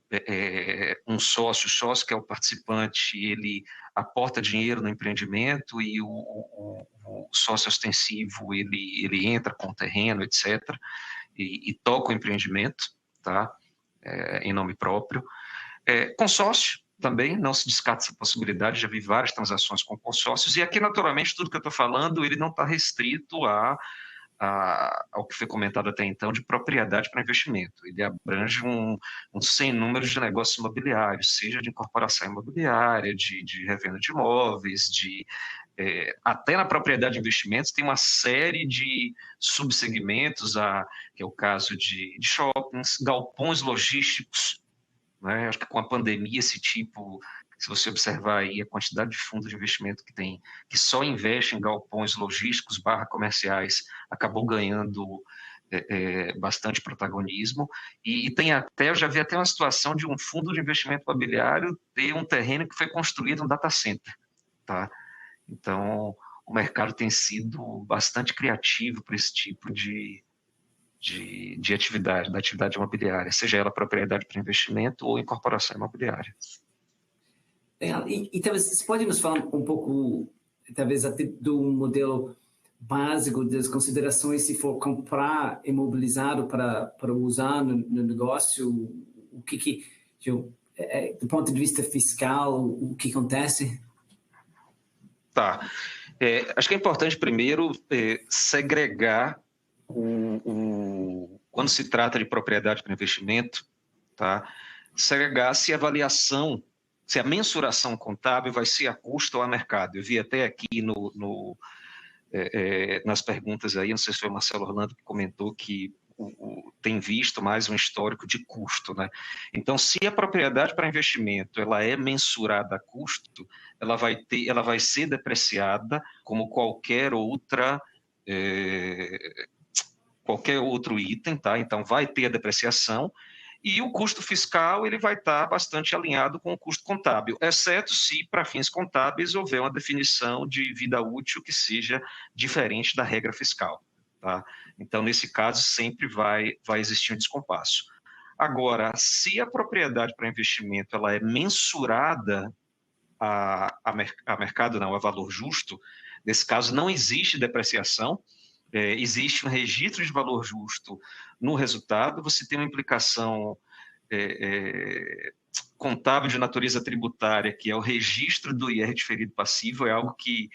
um sócio que é o participante, ele aporta dinheiro no empreendimento e o sócio ostensivo, ele entra com o terreno, etc., e toca o empreendimento, tá? Em nome próprio. Consórcio também, não se descarta essa possibilidade, já vi várias transações com consórcios, e aqui, naturalmente, tudo que eu estou falando, ele não está restrito ao que foi comentado até então de propriedade para investimento. Ele abrange um sem número de negócios imobiliários, seja de incorporação imobiliária, de revenda de imóveis, até na propriedade de investimentos tem uma série de subsegmentos, que é o caso de shoppings, galpões logísticos, né? Acho que com a pandemia se você observar aí a quantidade de fundos de investimento que só investe em galpões logísticos /comerciais, acabou ganhando bastante protagonismo, e eu já vi até uma situação de um fundo de investimento imobiliário ter um terreno que foi construído um data center, tá? Então, o mercado tem sido bastante criativo para esse tipo de atividade, da atividade imobiliária, seja ela propriedade para investimento ou incorporação imobiliária. E talvez você pode nos falar um pouco, talvez até do modelo básico das considerações se for comprar imobilizado para usar no negócio, o que do ponto de vista fiscal, o que acontece? Tá. Acho que é importante primeiro segregar quando se trata de propriedade para investimento, tá? Segregar se a mensuração contábil vai ser a custo ou a mercado. Eu vi até aqui nas perguntas aí, não sei se foi o Marcelo Orlando que comentou que tem visto mais um histórico de custo, né? Então, se a propriedade para investimento ela é mensurada a custo, ela vai ser depreciada como qualquer outro item, tá? Então, vai ter a depreciação e o custo fiscal ele vai estar bastante alinhado com o custo contábil, exceto se, para fins contábeis, houver uma definição de vida útil que seja diferente da regra fiscal. Tá? Então, nesse caso, sempre vai existir um descompasso. Agora, se a propriedade para investimento ela é mensurada a mercado, não, a valor justo, nesse caso não existe depreciação, existe um registro de valor justo no resultado, você tem uma implicação contábil de natureza tributária, que é o registro do IR diferido passivo, é algo que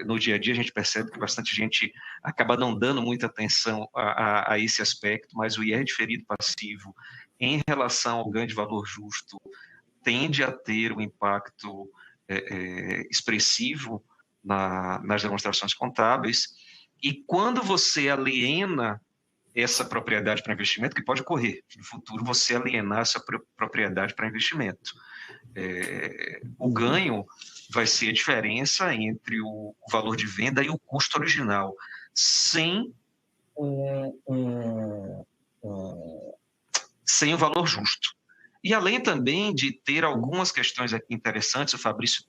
no dia a dia a gente percebe que bastante gente acaba não dando muita atenção a esse aspecto, mas o IR diferido passivo, em relação ao ganho de valor justo, tende a ter um impacto expressivo nas demonstrações contábeis. E quando você aliena essa propriedade para investimento, que pode ocorrer no futuro, você alienar essa propriedade para investimento. O ganho vai ser a diferença entre o valor de venda e o custo original, sem o valor justo. E além também de ter algumas questões aqui interessantes, o Fabrício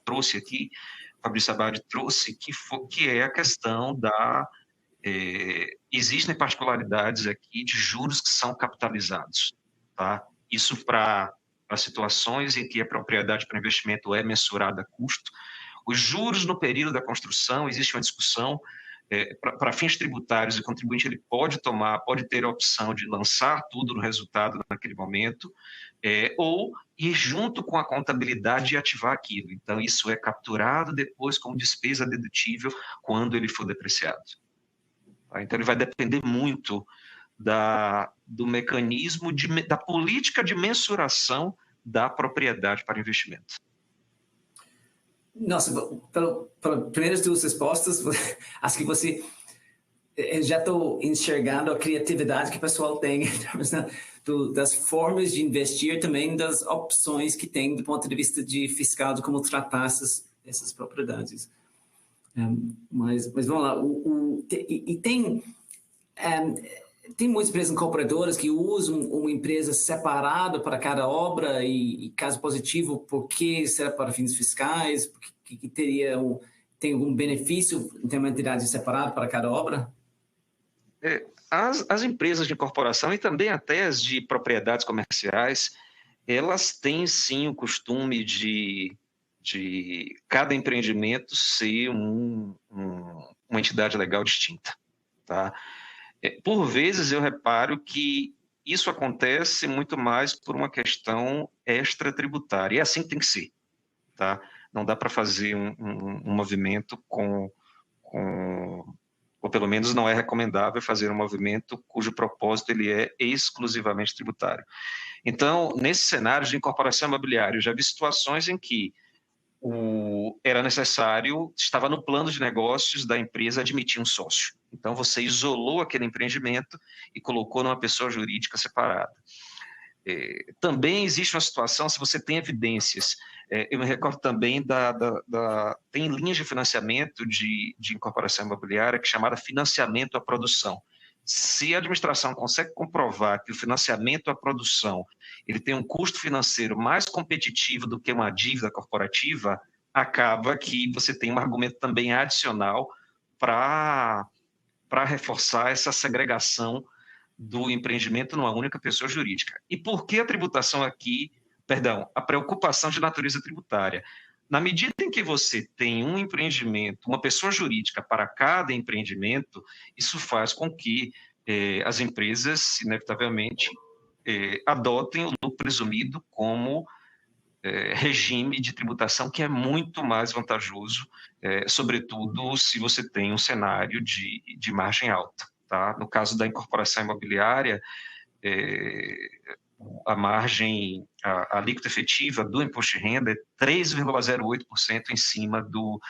Abad trouxe, que é a questão existem particularidades aqui de juros que são capitalizados. Tá? Isso para situações em que a propriedade para investimento é mensurada a custo. Os juros no período da construção, existe uma discussão, para fins tributários, o contribuinte ele pode ter a opção de lançar tudo no resultado naquele momento, ou ir junto com a contabilidade e ativar aquilo. Então, isso é capturado depois como despesa dedutível quando ele for depreciado. Então, ele vai depender muito do mecanismo, da política de mensuração da propriedade para investimento. Nossa, pelas primeiras duas respostas, acho que você já estou enxergando a criatividade que o pessoal tem em termos das formas de investir, também das opções que tem do ponto de vista de fiscal, de como tratar essas propriedades. Mas vamos lá, tem muitas empresas incorporadoras que usam uma empresa separada para cada obra e caso positivo, por que será para fins fiscais? Que tem algum benefício em ter uma entidade separada para cada obra? As empresas de incorporação e também até as de propriedades comerciais, elas têm sim o costume de cada empreendimento ser uma entidade legal distinta. Tá? Por vezes eu reparo que isso acontece muito mais por uma questão extratributária, e assim tem que ser. Tá? Não dá para fazer um movimento ou pelo menos não é recomendável fazer um movimento cujo propósito ele é exclusivamente tributário. Então, nesse cenário de incorporação imobiliária, eu já vi situações em que era necessário, estava no plano de negócios da empresa admitir um sócio. Então, você isolou aquele empreendimento e colocou numa pessoa jurídica separada. Também existe uma situação, se você tem evidências, eu me recordo também tem linhas de financiamento de incorporação imobiliária que é chamada financiamento à produção. Se a administração consegue comprovar que o financiamento à produção ele tem um custo financeiro mais competitivo do que uma dívida corporativa, acaba que você tem um argumento também adicional para reforçar essa segregação do empreendimento numa única pessoa jurídica. E por que a tributação aqui, a preocupação de natureza tributária? Na medida em que você tem um empreendimento, uma pessoa jurídica para cada empreendimento, isso faz com que as empresas, inevitavelmente, adotem o lucro presumido como regime de tributação que é muito mais vantajoso, sobretudo se você tem um cenário de margem alta. Tá? No caso da incorporação imobiliária, a margem, a alíquota efetiva do imposto de renda é 3,08% em cima do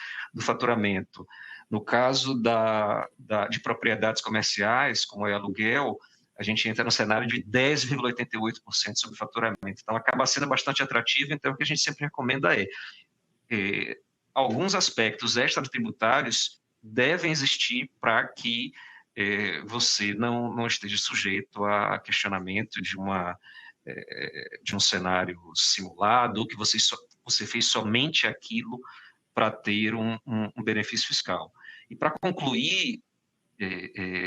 faturamento. No caso de propriedades comerciais, como é aluguel, a gente entra no cenário de 10,88% sobre faturamento. Então, acaba sendo bastante atrativo. Então, o que a gente sempre recomenda alguns aspectos extratributários devem existir para que você não esteja sujeito a questionamento de um cenário simulado, ou que você fez somente aquilo para ter um benefício fiscal. E para concluir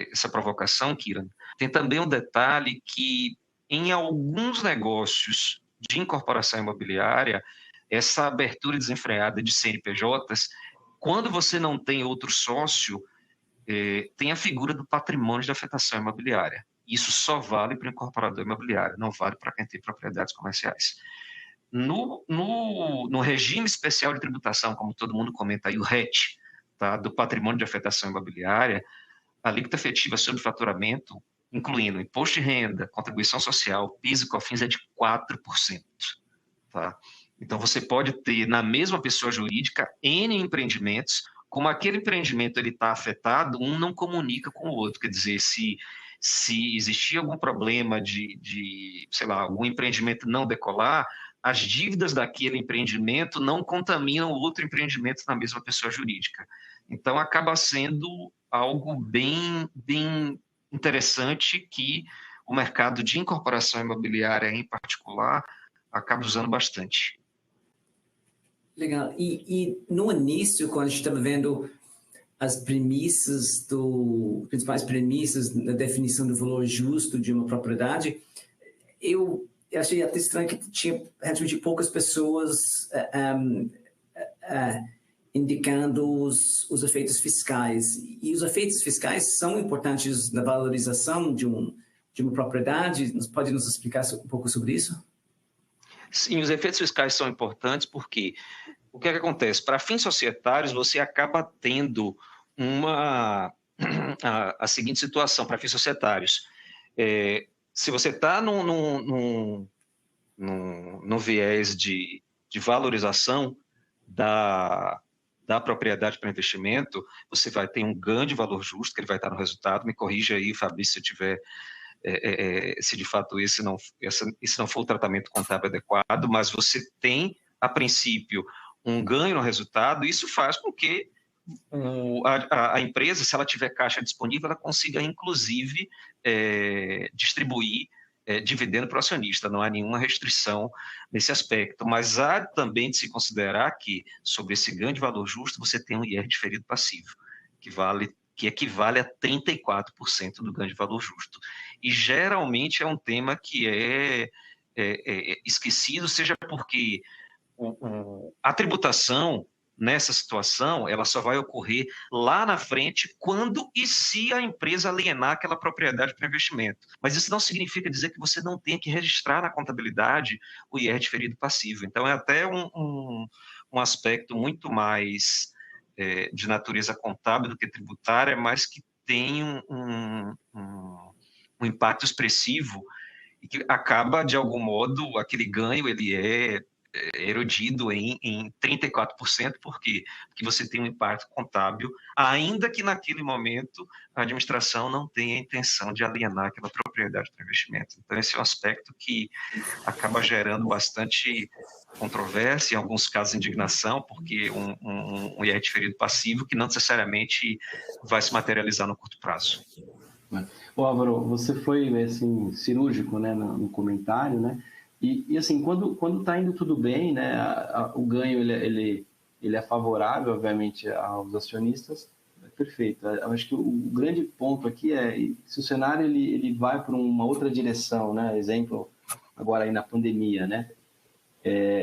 essa provocação, Kiran, tem também um detalhe que em alguns negócios de incorporação imobiliária, essa abertura desenfreada de CNPJs, quando você não tem outro sócio, tem a figura do patrimônio de afetação imobiliária. Isso só vale para o incorporador imobiliário, não vale para quem tem propriedades comerciais. No regime especial de tributação, como todo mundo comenta aí, o RET, tá, do patrimônio de afetação imobiliária, a alíquota efetiva sobre faturamento, incluindo imposto de renda, contribuição social, PIS e COFINS, é de 4%. Tá? Então, você pode ter, na mesma pessoa jurídica, N empreendimentos, como aquele empreendimento está afetado, um não comunica com o outro. Quer dizer, se existir algum problema sei lá, algum empreendimento não decolar, as dívidas daquele empreendimento não contaminam o outro empreendimento na mesma pessoa jurídica. Então, acaba sendo algo bem interessante que o mercado de incorporação imobiliária, em particular, acaba usando bastante. Legal. E no início, quando a gente estava vendo as principais premissas da definição do valor justo de uma propriedade, eu achei até estranho que tinha realmente poucas pessoas indicando os efeitos fiscais. E os efeitos fiscais são importantes na valorização de uma propriedade. Pode nos explicar um pouco sobre isso? Sim, os efeitos fiscais são importantes porque o que acontece? Para fins societários, você acaba tendo a seguinte situação para fins societários. Se você está no viés de valorização da propriedade para investimento, você vai ter um ganho de valor justo, que ele vai estar no resultado. Me corrija aí, Fabrício, se tiver... se de fato esse não for o tratamento contábil adequado, mas você tem, a princípio, um ganho no resultado. Isso faz com que a empresa, se ela tiver caixa disponível, ela consiga, inclusive, distribuir dividendo para o acionista. Não há nenhuma restrição nesse aspecto, mas há também de se considerar que, sobre esse ganho de valor justo, você tem um IR diferido passivo, que equivale a 34% do ganho de valor justo. E geralmente é um tema que é esquecido, seja porque a tributação nessa situação, ela só vai ocorrer lá na frente quando e se a empresa alienar aquela propriedade para investimento. Mas isso não significa dizer que você não tenha que registrar na contabilidade o IR diferido passivo. Então, é até um aspecto muito mais de natureza contábil do que tributária, mas que tem um impacto expressivo e que acaba, de algum modo, aquele ganho ele é erodido em 34%, porque você tem um impacto contábil, ainda que naquele momento a administração não tenha a intenção de alienar aquela propriedade para investimento. Então, esse é um aspecto que acaba gerando bastante controvérsia, em alguns casos indignação, porque um IR diferido passivo que não necessariamente vai se materializar no curto prazo. Ô, Álvaro, você foi assim, cirúrgico, né, no comentário, né? E assim, quando está indo tudo bem, né, o ganho ele é favorável, obviamente, aos acionistas, é perfeito. Eu acho que o grande ponto aqui é se o cenário ele vai para uma outra direção, né? Exemplo, agora aí na pandemia, né?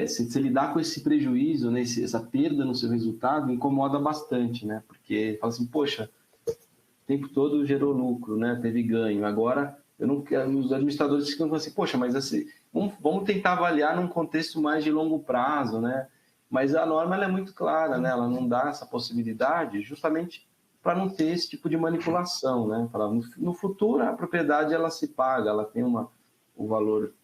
Se lidar com esse prejuízo, né, essa perda no seu resultado, incomoda bastante, né? Porque fala assim, poxa, o tempo todo gerou lucro, né? Teve ganho. Agora, eu não quero, os administradores ficam assim, poxa, mas assim, vamos tentar avaliar num contexto mais de longo prazo, né? Mas a norma ela é muito clara, né? Ela não dá essa possibilidade justamente para não ter esse tipo de manipulação, né? No futuro, a propriedade ela se paga, ela tem o valor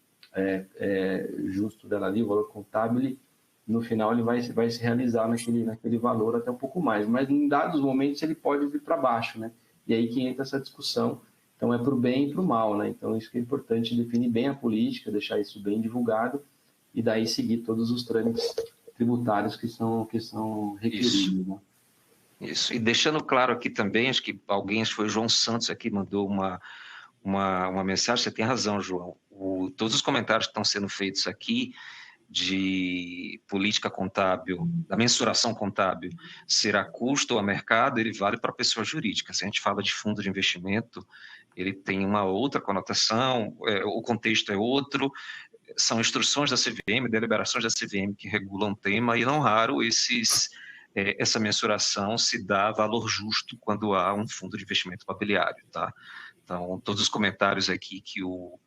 justo dela ali, o valor contábil, e no final ele vai se realizar naquele valor até um pouco mais. Mas em dados momentos ele pode vir para baixo, né? E aí que entra essa discussão. Então, é para o bem e para o mal, né? Então, isso que é importante, definir bem a política, deixar isso bem divulgado e daí seguir todos os trâmites tributários que são requeridos, né? Isso. E deixando claro aqui também, acho que alguém, acho que foi o João Santos aqui, mandou uma mensagem, você tem razão, João. Todos os comentários que estão sendo feitos aqui de política contábil, da mensuração contábil, ser a custo ou a mercado, ele vale para a pessoa jurídica. Se a gente fala de fundo de investimento, ele tem uma outra conotação, o contexto é outro, são instruções da CVM, deliberações da CVM que regulam o tema, e não raro essa mensuração se dá valor justo quando há um fundo de investimento imobiliário, tá? Então, todos os comentários aqui que o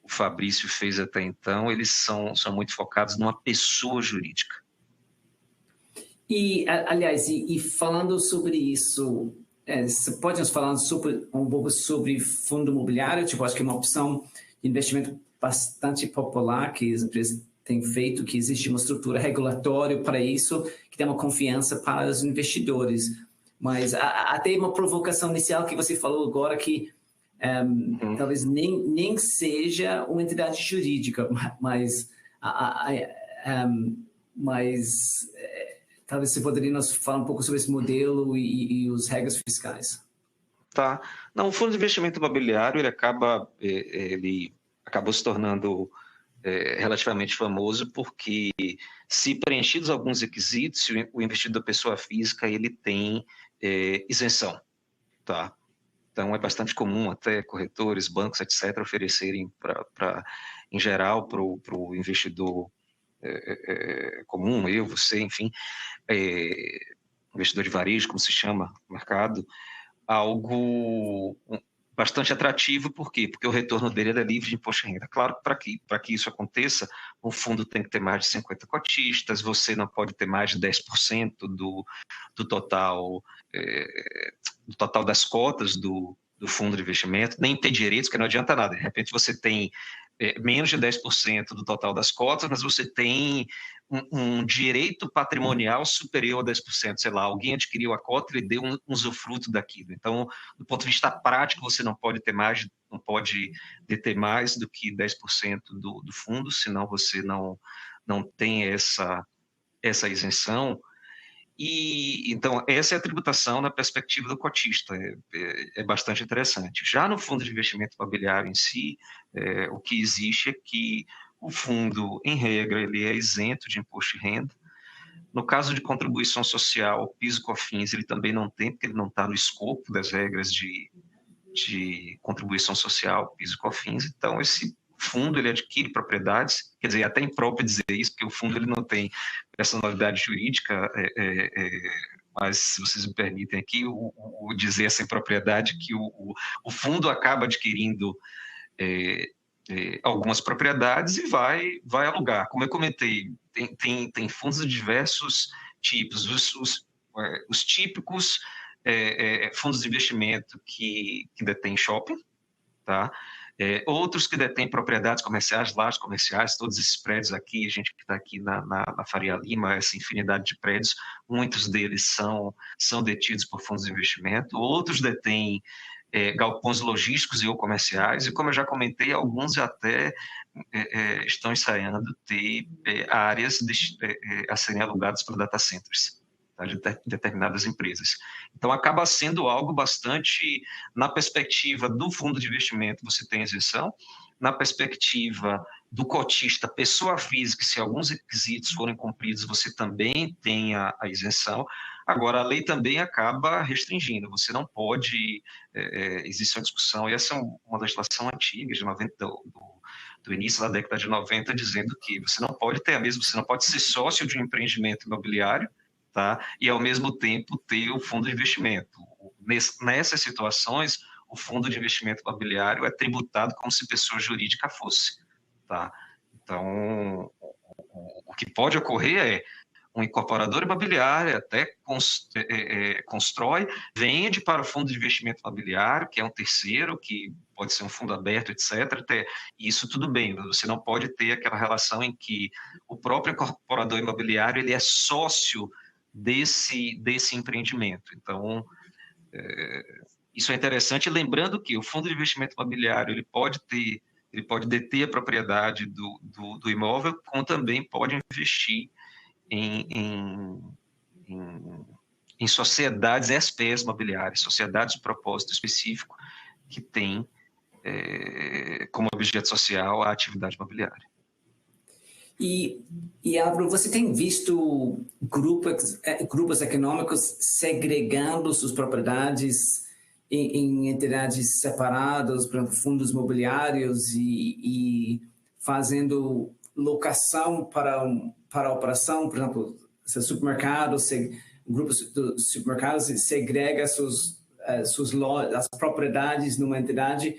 Fabrício fez até então, eles são muito focados numa pessoa jurídica. E, aliás, falando sobre isso, você pode nos falar um pouco sobre fundo imobiliário? Tipo, acho que é uma opção de investimento bastante popular que as empresas têm feito, que existe uma estrutura regulatória para isso, que dá uma confiança para os investidores. Mas até uma provocação inicial que você falou agora, que talvez nem seja uma entidade jurídica, mas talvez você poderia nos falar um pouco sobre esse modelo e as regras fiscais. Tá. Não, o fundo de investimento imobiliário, ele acabou se tornando relativamente famoso porque, se preenchidos alguns requisitos, o investidor pessoa física ele tem isenção, tá? Então, é bastante comum até corretores, bancos, etc., oferecerem, em geral, para o investidor comum, eu, você, enfim, investidor de varejo, como se chama no mercado, algo bastante atrativo. Por quê? Porque o retorno dele é livre de imposto de renda. Claro que para que isso aconteça, o fundo tem que ter mais de 50 cotistas, você não pode ter mais de 10% do total das cotas do fundo de investimento, nem ter direitos, que não adianta nada. De repente você tem menos de 10% do total das cotas, mas você tem um direito patrimonial superior a 10%. Sei lá, alguém adquiriu a cota e deu um usufruto daquilo. Então, do ponto de vista prático, você não pode deter mais do que 10% do fundo, senão você não tem essa isenção. E então, essa é a tributação na perspectiva do cotista, é bastante interessante. Já no fundo de investimento imobiliário em si, o que existe é que o fundo, em regra, ele é isento de imposto de renda. No caso de contribuição social, PIS e COFINS, ele também não tem, porque ele não está no escopo das regras de contribuição social, PIS e COFINS. Então, esse fundo ele adquire propriedades, quer dizer, é até impróprio dizer isso, porque o fundo ele não tem personalidade jurídica, mas se vocês me permitem aqui, o dizer essa impropriedade, que o fundo acaba adquirindo algumas propriedades e vai alugar. Como eu comentei, tem fundos de diversos tipos, os típicos fundos de investimento que detêm shopping, tá? Outros que detêm propriedades comerciais, lajes comerciais, todos esses prédios aqui, a gente que está aqui na Faria Lima, essa infinidade de prédios, muitos deles são detidos por fundos de investimento, outros detêm galpões logísticos e ou comerciais, e como eu já comentei, alguns até estão ensaiando ter áreas a serem alugadas para data centers, tá, de determinadas empresas. Então, acaba sendo algo bastante, na perspectiva do fundo de investimento, você tem isenção, na perspectiva do cotista, pessoa física, se alguns requisitos forem cumpridos, você também tem a isenção. Agora, a lei também acaba restringindo, você não pode, existe uma discussão, e essa é uma legislação antiga, de 90, do início da década de 90, dizendo que você não pode ter você não pode ser sócio de um empreendimento imobiliário, tá? E, ao mesmo tempo, ter o fundo de investimento. Nessas situações, o fundo de investimento imobiliário é tributado como se pessoa jurídica fosse, tá? Então, o que pode ocorrer é um incorporador imobiliário até constrói, vende para o fundo de investimento imobiliário, que é um terceiro, que pode ser um fundo aberto, etc. Até isso tudo bem, você não pode ter aquela relação em que o próprio incorporador imobiliário ele é sócio desse empreendimento. Então, Isso é interessante, lembrando que o fundo de investimento imobiliário ele pode deter a propriedade do imóvel, como também pode investir em, em, em sociedades SPs imobiliárias, sociedades de propósito específico que têm como objeto social a atividade imobiliária. E Álvaro, você tem visto grupos econômicos segregando suas propriedades em entidades separadas, por exemplo, fundos imobiliários e fazendo locação para a operação, por exemplo, supermercados, grupos de supermercados segrega as propriedades numa entidade,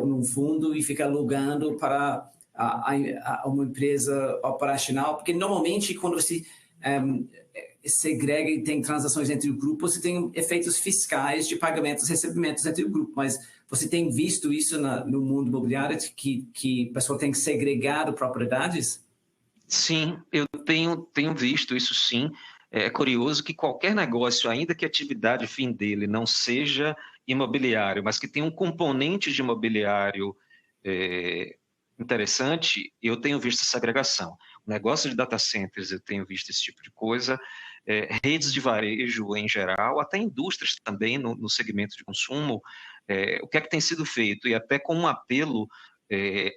num fundo, e fica alugando para a uma empresa operacional, porque normalmente quando você segrega e tem transações entre o grupo, você tem efeitos fiscais de pagamentos e recebimentos entre o grupo, mas você tem visto isso no mundo imobiliário, que a pessoa tem segregado propriedades? Sim, eu tenho visto isso sim. É curioso que qualquer negócio, ainda que a atividade fim dele não seja imobiliário, mas que tem um componente de imobiliário interessante, eu tenho visto essa agregação. O negócio de data centers, eu tenho visto esse tipo de coisa, redes de varejo em geral, até indústrias também no segmento de consumo. O que é que tem sido feito? E até com um apelo,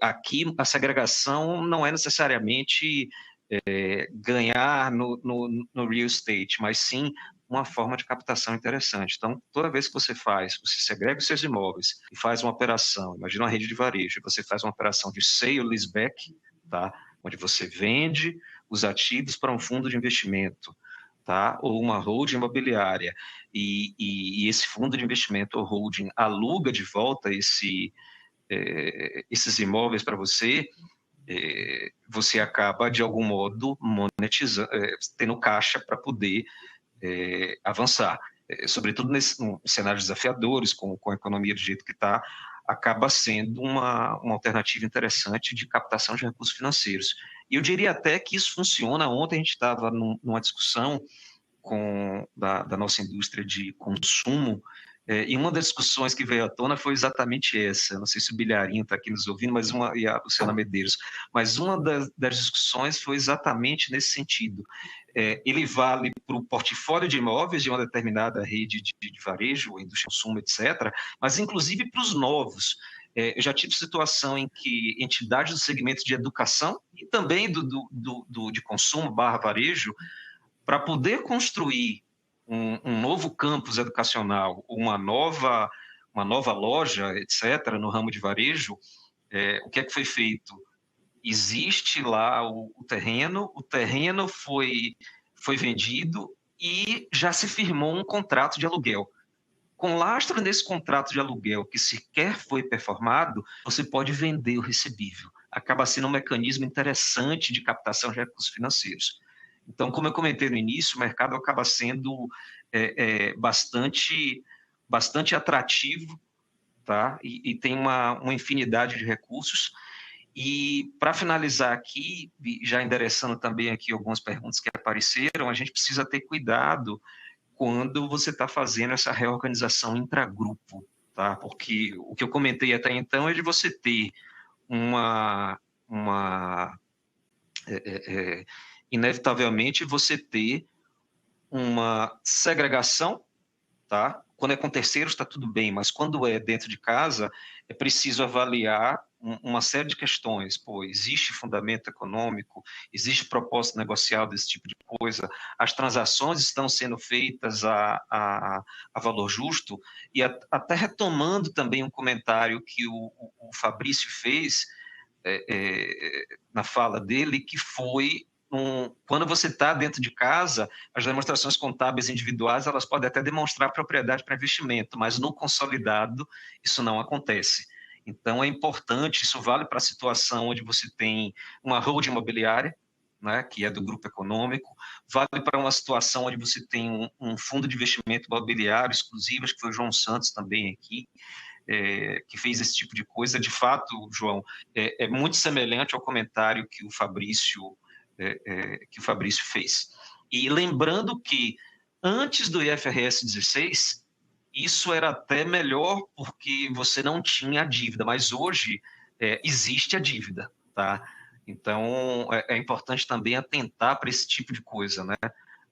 aqui a segregação não é necessariamente ganhar no real estate, mas sim uma forma de captação interessante. Então, toda vez que você segrega os seus imóveis e faz uma operação, imagina uma rede de varejo, você faz uma operação de sale leaseback, tá? Onde você vende os ativos para um fundo de investimento, tá? Ou uma holding imobiliária, e esse fundo de investimento ou holding aluga de volta esses imóveis para você, você acaba, de algum modo, monetizando, tendo caixa para poder avançar. Sobretudo nesses cenários desafiadores, com a economia do jeito que está, acaba sendo uma alternativa interessante de captação de recursos financeiros. E eu diria até que isso funciona. Ontem a gente estava numa discussão da nossa indústria de consumo, e uma das discussões que veio à tona foi exatamente essa. Não sei se o Bilharinho está aqui nos ouvindo, e a Luciana Medeiros, mas uma das discussões foi exatamente nesse sentido. Ele vale para o portfólio de imóveis de uma determinada rede de varejo, indústria de consumo, etc., mas inclusive para os novos. Eu já tive situação em que entidades do segmento de educação e também de consumo / varejo, para poder construir um novo campus educacional, uma nova loja, etc., no ramo de varejo, o que é que foi feito? Existe lá o terreno foi vendido e já se firmou um contrato de aluguel. Com lastro nesse contrato de aluguel que sequer foi performado, você pode vender o recebível. Acaba sendo um mecanismo interessante de captação de recursos financeiros. Então, como eu comentei no início, o mercado acaba sendo bastante atrativo, tá? E tem uma infinidade de recursos. E, para finalizar aqui, já endereçando também aqui algumas perguntas que apareceram, a gente precisa ter cuidado quando você está fazendo essa reorganização intragrupo, tá? Porque o que eu comentei até então é de você ter inevitavelmente você ter uma segregação, tá? Quando é com terceiros está tudo bem, mas quando é dentro de casa é preciso avaliar uma série de questões. Pô, existe fundamento econômico, existe propósito negocial desse tipo de coisa, as transações estão sendo feitas a valor justo, e até retomando também um comentário que o Fabrício fez na fala dele, que foi quando você está dentro de casa, as demonstrações contábeis individuais elas podem até demonstrar propriedade para investimento, mas no consolidado isso não acontece. Então é importante, isso vale para a situação onde você tem uma holding imobiliária, né, que é do grupo econômico, vale para uma situação onde você tem um fundo de investimento imobiliário exclusivo, acho que foi o João Santos também aqui, que fez esse tipo de coisa. De fato, João, é muito semelhante ao comentário que o Fabrício fez. E lembrando que antes do IFRS 16 isso era até melhor porque você não tinha a dívida, mas hoje existe a dívida, tá? Então, é importante também atentar para esse tipo de coisa, né?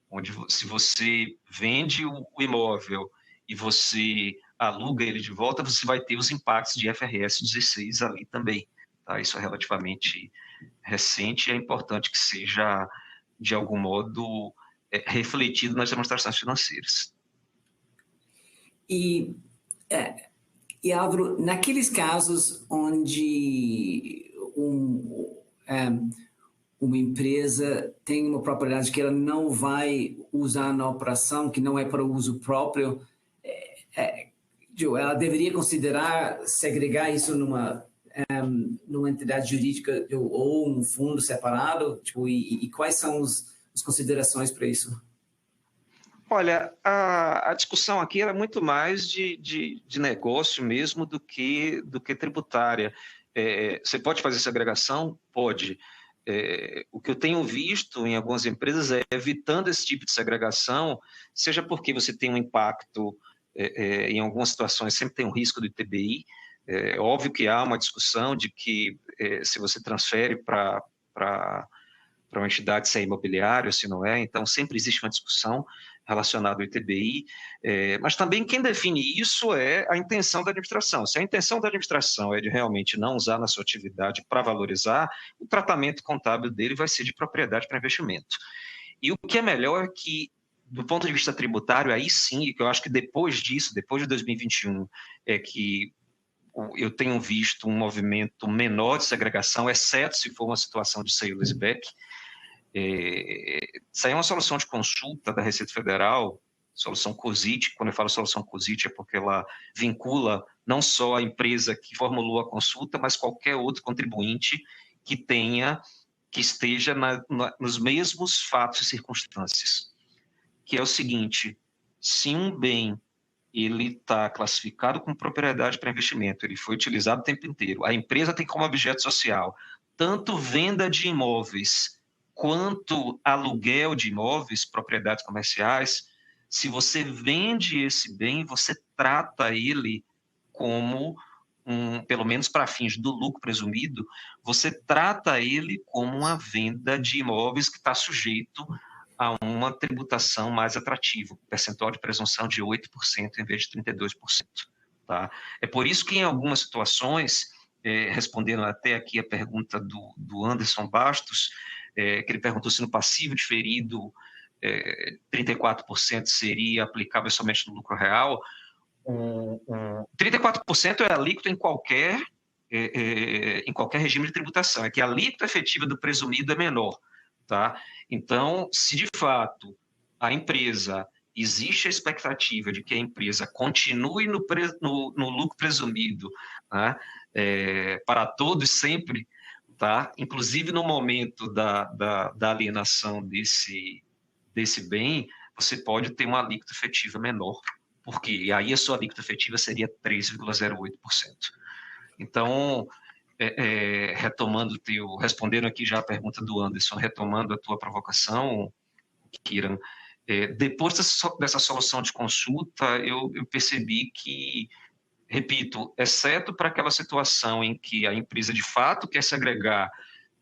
Onde, se você vende o imóvel e você aluga ele de volta, você vai ter os impactos de IFRS 16 ali também, tá? Isso é relativamente recente e é importante que seja, de algum modo, refletido nas demonstrações financeiras. E Álvaro, naqueles casos onde uma empresa tem uma propriedade que ela não vai usar na operação, que não é para uso próprio, ela deveria considerar segregar isso numa entidade jurídica ou um fundo separado? E quais são as considerações para isso? Olha, a discussão aqui era muito mais de negócio mesmo do que tributária. Você pode fazer segregação? Pode. O que eu tenho visto em algumas empresas é evitando esse tipo de segregação, seja porque você tem um impacto, em algumas situações sempre tem um risco do ITBI. É óbvio que há uma discussão de que se você transfere para uma entidade se é imobiliário, se não é, então sempre existe uma discussão relacionado ao ITBI, mas também quem define isso é a intenção da administração. Se a intenção da administração é de realmente não usar na sua atividade para valorizar, o tratamento contábil dele vai ser de propriedade para investimento. E o que é melhor é que, do ponto de vista tributário, aí sim, que eu acho que depois disso, depois de 2021, é que eu tenho visto um movimento menor de segregação, exceto se for uma situação de sale leaseback. Isso aí é uma solução de consulta da Receita Federal, solução COSIT. Quando eu falo solução COSIT é porque ela vincula não só a empresa que formulou a consulta, mas qualquer outro contribuinte que esteja nos mesmos fatos e circunstâncias. Que é o seguinte: se um bem ele está classificado como propriedade para investimento, ele foi utilizado o tempo inteiro, a empresa tem como objeto social tanto venda de imóveis quanto aluguel de imóveis, propriedades comerciais. Se você vende esse bem, você trata ele como, pelo menos para fins do lucro presumido, você trata ele como uma venda de imóveis que está sujeito a uma tributação mais atrativa, percentual de presunção de 8% em vez de 32%. Tá? É por isso que em algumas situações, respondendo até aqui a pergunta do Anderson Bastos, que ele perguntou se no passivo diferido 34% seria aplicável somente no lucro real. 34% é alíquota em qualquer regime de tributação, é que a alíquota efetiva do presumido é menor. Tá? Então, se de fato a empresa, existe a expectativa de que a empresa continue no lucro presumido, né, para todos sempre, tá? Inclusive no momento da alienação desse bem, você pode ter uma alíquota efetiva menor, porque aí a sua alíquota efetiva seria 3,08%. Então, respondendo aqui já a pergunta do Anderson, retomando a tua provocação, Kiran, depois dessa solução de consulta, eu percebi que, repito, exceto para aquela situação em que a empresa de fato quer se agregar,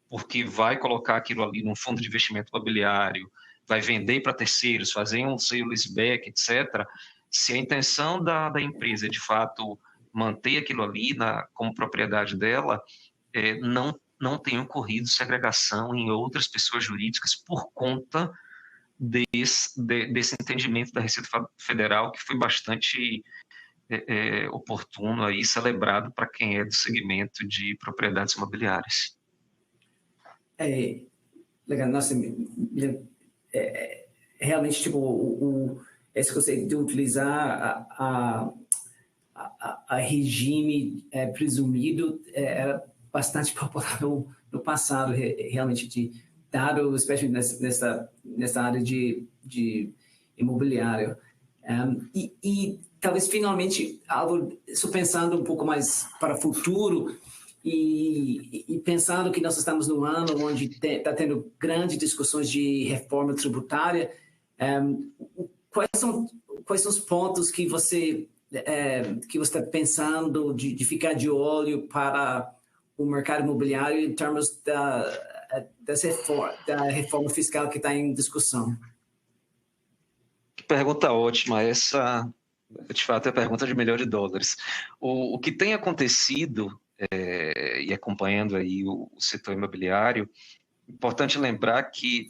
porque vai colocar aquilo ali num fundo de investimento imobiliário, vai vender para terceiros, fazer um sale leaseback, etc., se a intenção da empresa é de fato manter aquilo ali como propriedade dela, não tem ocorrido segregação em outras pessoas jurídicas por conta desse entendimento da Receita Federal, que foi bastante oportuno e celebrado para quem é do segmento de propriedades imobiliárias. Legal, nossa, realmente, esse conceito de utilizar a regime presumido era bastante popular no passado, realmente, dado especialmente nessa área de imobiliário. E talvez, finalmente, estou pensando um pouco mais para o futuro e pensando que nós estamos num ano onde está tendo grandes discussões de reforma tributária, quais são os pontos que você que você está pensando de ficar de olho para o mercado imobiliário em termos da reforma fiscal que está em discussão? Que pergunta ótima. Essa, de fato, é a pergunta de $1 milhão. O que tem acontecido, e acompanhando aí o setor imobiliário, importante lembrar que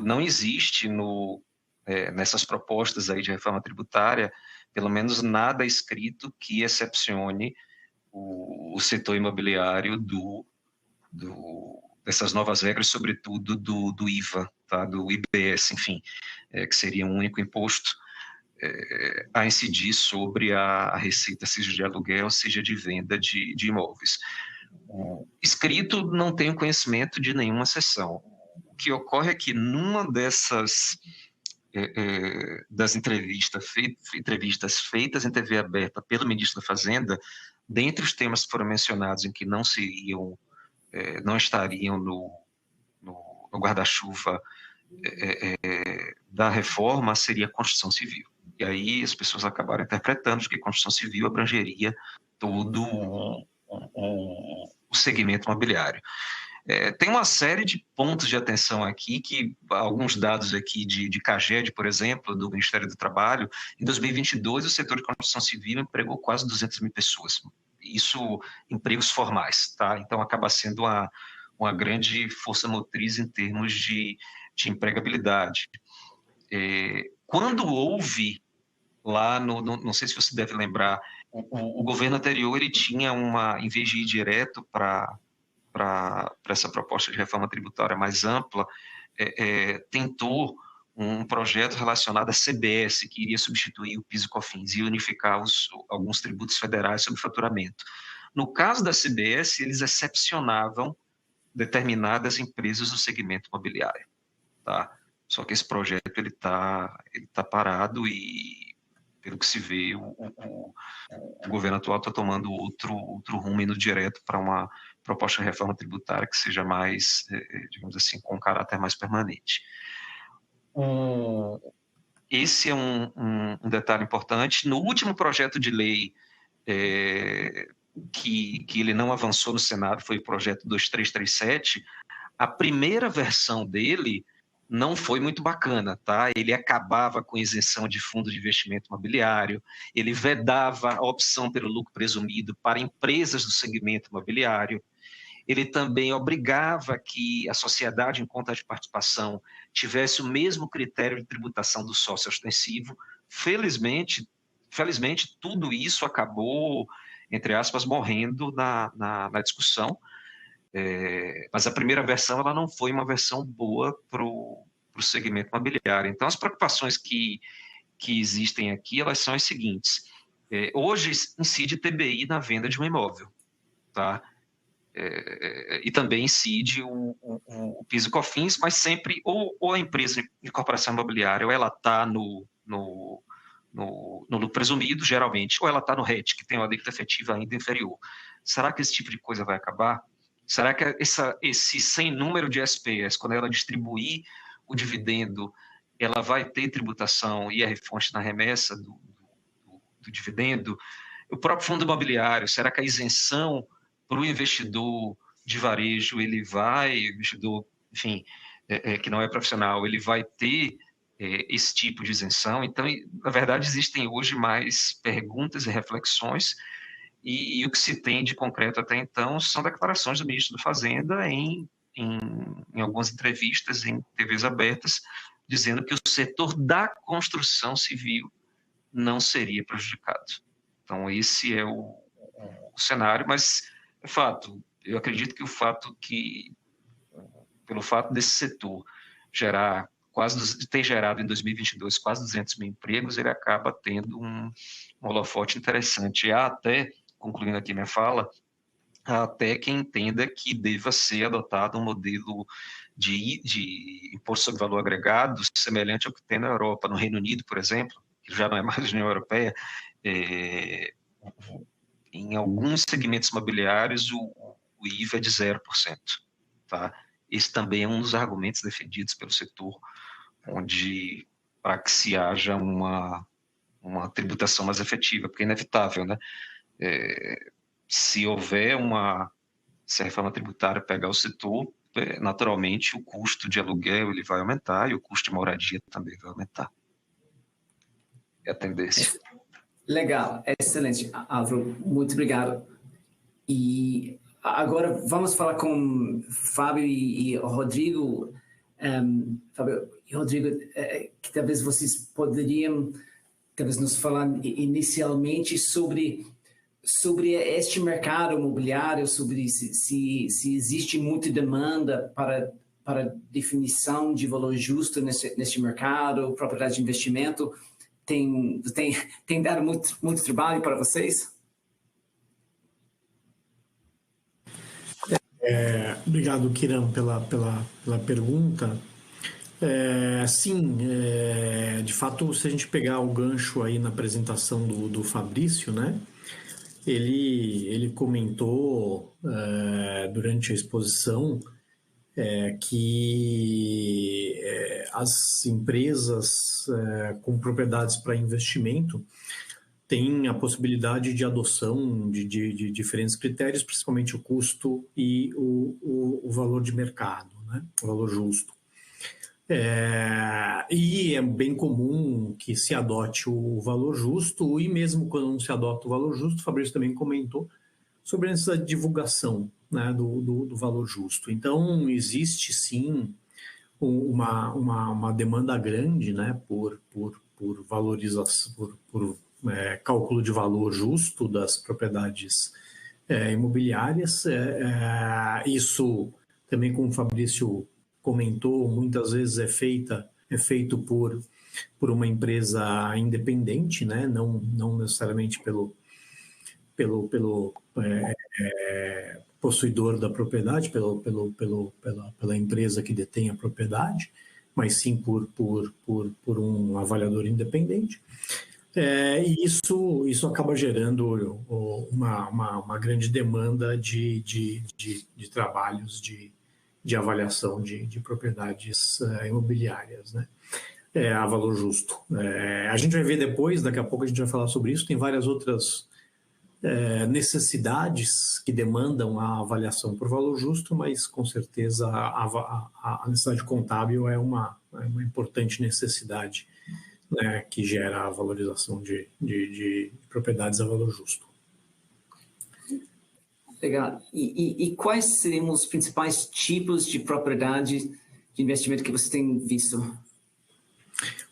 não existe nessas propostas aí de reforma tributária, pelo menos nada escrito que excepcione o setor imobiliário dessas novas regras, sobretudo do IVA, tá? Do IBS, enfim, que seria um único imposto a incidir sobre a receita, seja de aluguel, seja de venda de imóveis. Escrito, não tenho conhecimento de nenhuma exceção. O que ocorre é que numa das entrevistas feitas em TV aberta pelo ministro da Fazenda, dentre os temas que foram mencionados em que não estariam no guarda-chuva da reforma, seria a construção civil. E aí as pessoas acabaram interpretando que a construção civil abrangeria todo o segmento imobiliário. Tem uma série de pontos de atenção aqui, que alguns dados aqui de CAGED, por exemplo, do Ministério do Trabalho, em 2022 o setor de construção civil empregou quase 200 mil pessoas. Isso, empregos formais, tá? Então acaba sendo uma grande força motriz em termos de empregabilidade. Quando houve lá, não sei se você deve lembrar, o governo anterior ele tinha em vez de ir direto para essa proposta de reforma tributária mais ampla, tentou um projeto relacionado à CBS, que iria substituir o PIS e COFINS e unificar alguns tributos federais sobre faturamento. No caso da CBS, eles excepcionavam determinadas empresas do segmento imobiliário, tá? Só que esse projeto ele tá parado e, pelo que se vê, o governo atual está tomando outro rumo, indo direto para uma proposta de reforma tributária que seja mais, digamos assim, com caráter mais permanente. Esse é um detalhe importante. No último projeto de lei que ele não avançou no Senado, foi o projeto 2337, a primeira versão dele não foi muito bacana, tá? Ele acabava com isenção de fundo de investimento imobiliário, ele vedava a opção pelo lucro presumido para empresas do segmento imobiliário, ele também obrigava que a sociedade em conta de participação tivesse o mesmo critério de tributação do sócio ostensivo. Felizmente, tudo isso acabou, entre aspas, morrendo na discussão, mas a primeira versão ela não foi uma versão boa para o segmento imobiliário. Então, as preocupações que existem aqui, elas são as seguintes. Hoje incide TBI na venda de um imóvel, tá? E também incide o PIS e COFINS, mas sempre ou a empresa de incorporação imobiliária, ou ela está no lucro presumido, geralmente, ou ela está no RET, que tem uma alíquota efetiva ainda inferior. Será que esse tipo de coisa vai acabar? Será que esse sem número de SPS, quando ela distribuir o dividendo, ela vai ter tributação IR-fonte na remessa do dividendo? O próprio fundo imobiliário, será que a isenção para o investidor de varejo, investidor, enfim, que não é profissional, ele vai ter esse tipo de isenção? Então, na verdade, existem hoje mais perguntas e reflexões, e o que se tem de concreto até então são declarações do ministro da Fazenda em algumas entrevistas em TVs abertas, dizendo que o setor da construção civil não seria prejudicado. Então, esse é o cenário, mas é fato. Eu acredito que pelo fato desse setor ter gerado em 2022 quase 200 mil empregos, ele acaba tendo um holofote interessante. Há até, concluindo aqui minha fala, há até quem entenda que deva ser adotado um modelo de imposto sobre valor agregado semelhante ao que tem na Europa, no Reino Unido, por exemplo, que já não é mais União Europeia. Em alguns segmentos imobiliários, o IVA é de 0%. Tá? Esse também é um dos argumentos defendidos pelo setor, onde, para que se haja uma uma tributação mais efetiva, porque é inevitável, né? Se houver se a reforma tributária pegar o setor, naturalmente o custo de aluguel ele vai aumentar e o custo de moradia também vai aumentar. É a tendência. Legal, excelente, Álvaro, muito obrigado. E agora vamos falar com Fábio e Rodrigo. Fábio e Rodrigo, que talvez vocês poderiam nos falar inicialmente sobre este mercado imobiliário, sobre se existe muita demanda para definição de valor justo neste mercado, propriedade de investimento. Tem dado muito trabalho para vocês? Obrigado, Kiran, pela pergunta. Sim, de fato, se a gente pegar o gancho aí na apresentação do Fabrício, né? Ele comentou durante a exposição que as empresas com propriedades para investimento têm a possibilidade de adoção de diferentes critérios, principalmente o custo e o valor de mercado, né? O valor justo. E é bem comum que se adote o valor justo, e mesmo quando não se adota o valor justo, o Fabrício também comentou sobre essa divulgação, né, do valor justo. Então, existe sim uma demanda grande, né, por valorização, por cálculo de valor justo das propriedades imobiliárias. Isso também, como o Fabrício comentou, muitas vezes é feito por uma empresa independente, né? Não necessariamente pelo possuidor da propriedade, pela empresa que detém a propriedade, mas sim por um avaliador independente. E isso acaba gerando uma grande demanda de trabalhos de avaliação de propriedades imobiliárias, né? A valor justo. A gente vai ver depois, daqui a pouco a gente vai falar sobre isso, tem várias outras necessidades que demandam a avaliação por valor justo, mas com certeza a necessidade contábil é uma importante necessidade, né, que gera a valorização de propriedades a valor justo. Legal. E quais seriam os principais tipos de propriedade de investimento que você tem visto?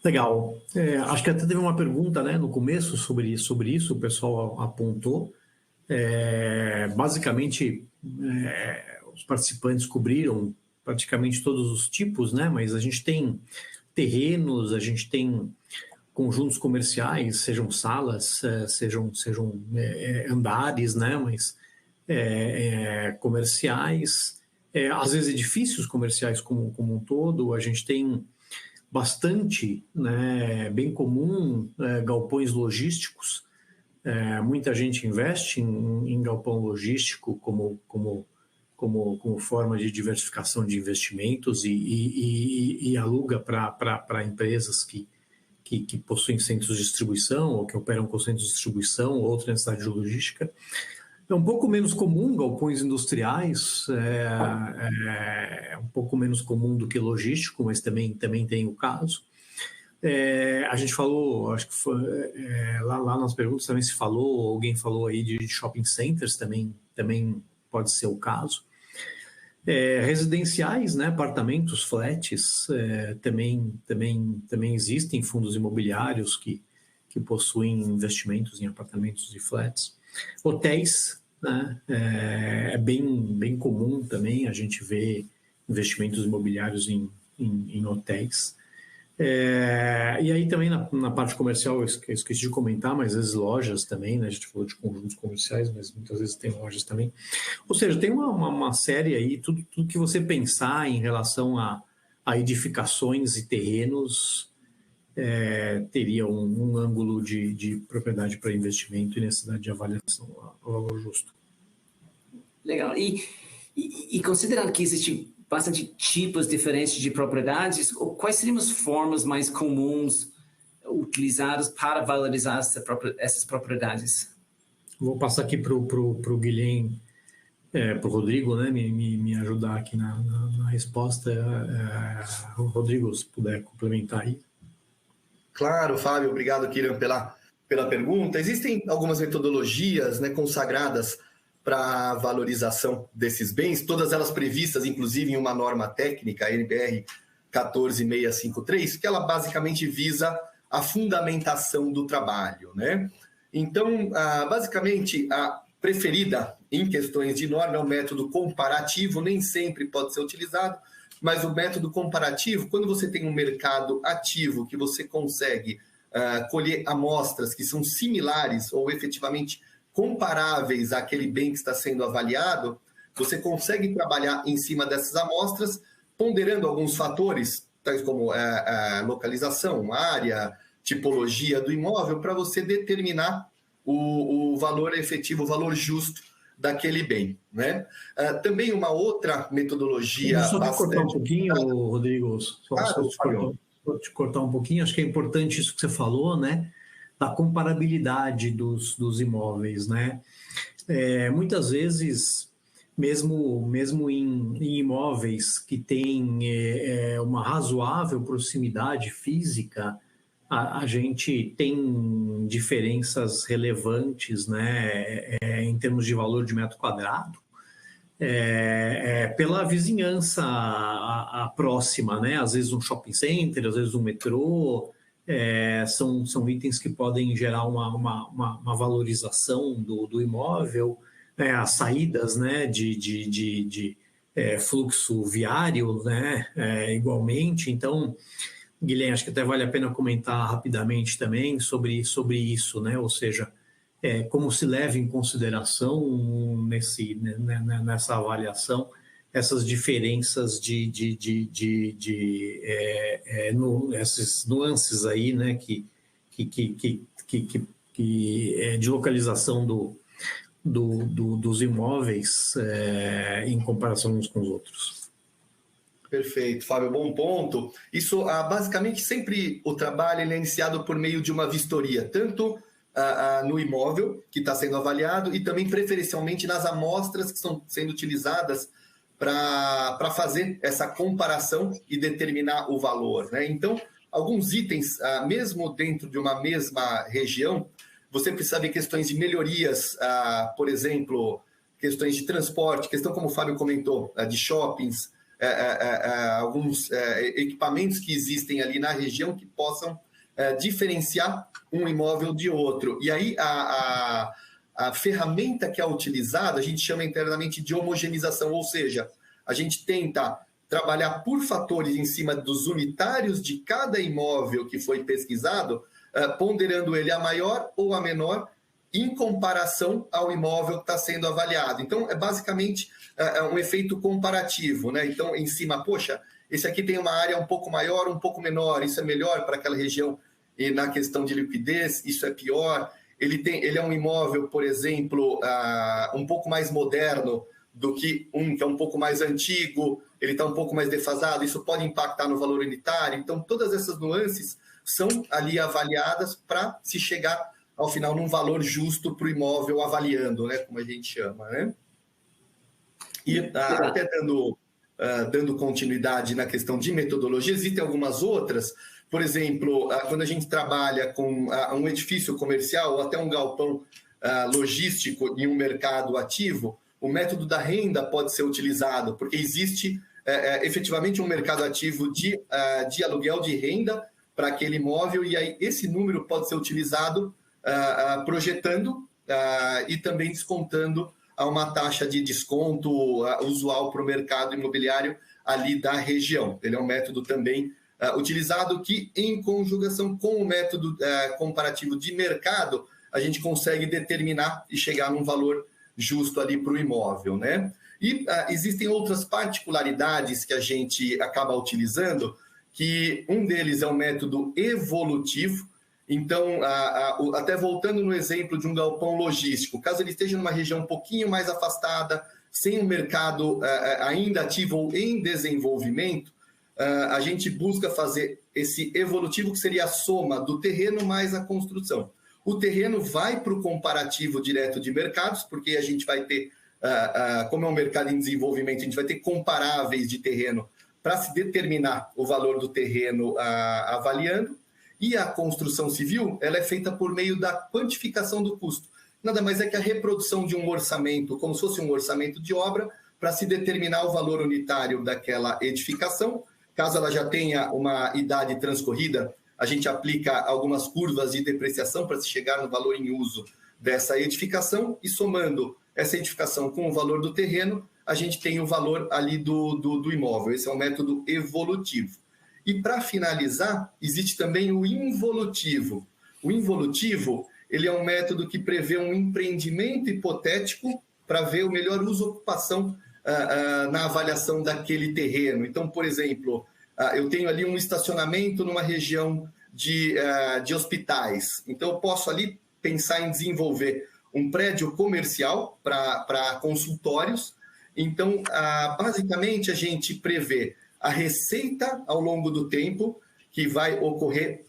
Legal. Acho que até teve uma pergunta, né, no começo sobre isso, o pessoal apontou. Basicamente, os participantes cobriram praticamente todos os tipos, né, mas a gente tem terrenos, a gente tem conjuntos comerciais, sejam salas, sejam andares, né, mas comerciais, às vezes edifícios comerciais como um todo. A gente tem bastante, né, bem comum, galpões logísticos. Muita gente investe em galpão logístico como forma de diversificação de investimentos e aluga para empresas que possuem centros de distribuição ou que operam com centros de distribuição ou outra necessidade de logística. É um pouco menos comum galpões industriais, é um pouco menos comum do que logístico, mas também tem o caso. A gente falou, acho que foi, lá nas perguntas também se falou, alguém falou aí de shopping centers, também pode ser o caso. Residenciais, né, apartamentos, flats, também existem fundos imobiliários que possuem investimentos em apartamentos e flats. Hotéis, né, é bem comum também a gente ver investimentos imobiliários em hotéis. E aí também na parte comercial, eu esqueci de comentar, mas às vezes lojas também, né? A gente falou de conjuntos comerciais, mas muitas vezes tem lojas também. Ou seja, tem uma série aí, tudo que você pensar em relação a edificações e terrenos, teria um ângulo de propriedade para investimento e necessidade de avaliação ao valor justo. Legal. E considerando que existe bastante tipos diferentes de propriedades, quais seriam as formas mais comuns utilizados para valorizar essas propriedades. Vou passar aqui para o Guilherme, para o Rodrigo, né, me ajudar aqui na resposta. O Rodrigo, se puder complementar aí. Claro, Fábio, obrigado, Kylian, pela pergunta. Existem algumas metodologias, né, consagradas para a valorização desses bens, todas elas previstas, inclusive, em uma norma técnica, a NBR 14653, que ela basicamente visa a fundamentação do trabalho, né? Então, basicamente, a preferida em questões de norma é o método comparativo, nem sempre pode ser utilizado, mas o método comparativo, quando você tem um mercado ativo que você consegue colher amostras que são similares ou efetivamente comparáveis àquele bem que está sendo avaliado, você consegue trabalhar em cima dessas amostras, ponderando alguns fatores, tais como localização, área, tipologia do imóvel, para você determinar o valor efetivo, o valor justo daquele bem, né? Também uma outra metodologia... Só te cortar um pouquinho, Rodrigo, só te cortar um pouquinho, acho que é importante isso que você falou, né? Da comparabilidade dos imóveis, né? Muitas vezes, mesmo em imóveis que têm uma razoável proximidade física, a gente tem diferenças relevantes, né, em termos de valor de metro quadrado, pela vizinhança próxima, né? Às vezes um shopping center, às vezes um metrô, são itens que podem gerar uma valorização do imóvel, né? As saídas, né, de fluxo viário, né, igualmente. Então, Guilherme, acho que até vale a pena comentar rapidamente também sobre isso, né? Ou seja, como se leva em consideração nessa avaliação essas diferenças essas nuances aí, né? De localização dos imóveis em comparação uns com os outros. Perfeito, Fábio, bom ponto. Isso, basicamente, sempre o trabalho ele é iniciado por meio de uma vistoria, tanto no imóvel que está sendo avaliado e também, preferencialmente, nas amostras que estão sendo utilizadas para fazer essa comparação e determinar o valor, né? Então, alguns itens, mesmo dentro de uma mesma região, você precisa ver questões de melhorias, por exemplo, questões de transporte, questão, como o Fábio comentou, de shoppings, alguns equipamentos que existem ali na região que possam diferenciar um imóvel de outro. E aí a ferramenta que é utilizada, a gente chama internamente de homogeneização, ou seja, a gente tenta trabalhar por fatores em cima dos unitários de cada imóvel que foi pesquisado, ponderando ele a maior ou a menor em comparação ao imóvel que está sendo avaliado. Então, basicamente um efeito comparativo, né? Então, em cima, poxa, esse aqui tem uma área um pouco maior, um pouco menor, isso é melhor para aquela região e na questão de liquidez, isso é pior. Ele é um imóvel, por exemplo, um pouco mais moderno do que é um pouco mais antigo, ele está um pouco mais defasado, isso pode impactar no valor unitário. Então, todas essas nuances são ali avaliadas para se chegar, ao final, num valor justo para o imóvel avaliando, né, como a gente chama, né? E até dando continuidade na questão de metodologia, existem algumas outras, por exemplo, quando a gente trabalha com um edifício comercial ou até um galpão logístico em um mercado ativo, o método da renda pode ser utilizado, porque existe efetivamente um mercado ativo de aluguel de renda para aquele imóvel, e aí esse número pode ser utilizado projetando e também descontando a uma taxa de desconto usual para o mercado imobiliário ali da região. Ele é um método também utilizado que, em conjugação com o método comparativo de mercado, a gente consegue determinar e chegar num valor justo ali para o imóvel, né? E existem outras particularidades que a gente acaba utilizando, que um deles é o método evolutivo. Então, até voltando no exemplo de um galpão logístico, caso ele esteja numa região um pouquinho mais afastada, sem um mercado ainda ativo ou em desenvolvimento, a gente busca fazer esse evolutivo, que seria a soma do terreno mais a construção. O terreno vai para o comparativo direto de mercados, porque a gente vai ter, como é um mercado em desenvolvimento, a gente vai ter comparáveis de terreno para se determinar o valor do terreno avaliando. E a construção civil, ela é feita por meio da quantificação do custo. Nada mais é que a reprodução de um orçamento, como se fosse um orçamento de obra, para se determinar o valor unitário daquela edificação. Caso ela já tenha uma idade transcorrida, a gente aplica algumas curvas de depreciação para se chegar no valor em uso dessa edificação, e somando essa edificação com o valor do terreno, a gente tem o valor ali do imóvel. Esse é um método evolutivo. E para finalizar, existe também o involutivo. O involutivo, ele é um método que prevê um empreendimento hipotético para ver o melhor uso e ocupação na avaliação daquele terreno. Então, por exemplo, eu tenho ali um estacionamento numa região de hospitais. Então, eu posso ali pensar em desenvolver um prédio comercial para consultórios. Então, basicamente, a gente prevê a receita ao longo do tempo que vai ocorrer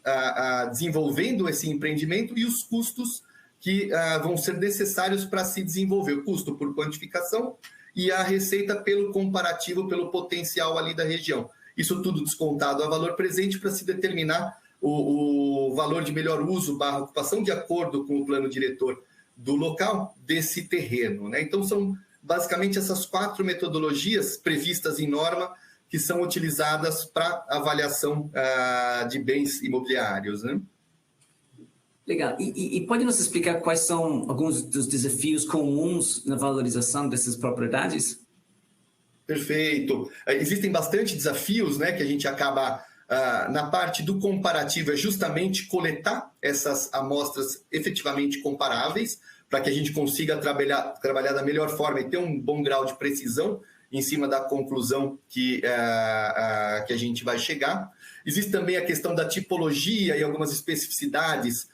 desenvolvendo esse empreendimento e os custos que vão ser necessários para se desenvolver. O custo por quantificação e a receita pelo comparativo, pelo potencial ali da região. Isso tudo descontado a valor presente para se determinar o valor de melhor uso / ocupação de acordo com o plano diretor do local desse terreno, né? Então, são basicamente essas 4 metodologias previstas em norma que são utilizadas para avaliação de bens imobiliários, né? Legal. E pode nos explicar quais são alguns dos desafios comuns na valorização dessas propriedades? Perfeito. Existem bastante desafios, né, que a gente acaba, na parte do comparativo, é justamente coletar essas amostras efetivamente comparáveis, para que a gente consiga trabalhar da melhor forma e ter um bom grau de precisão em cima da conclusão que a gente vai chegar. Existe também a questão da tipologia e algumas especificidades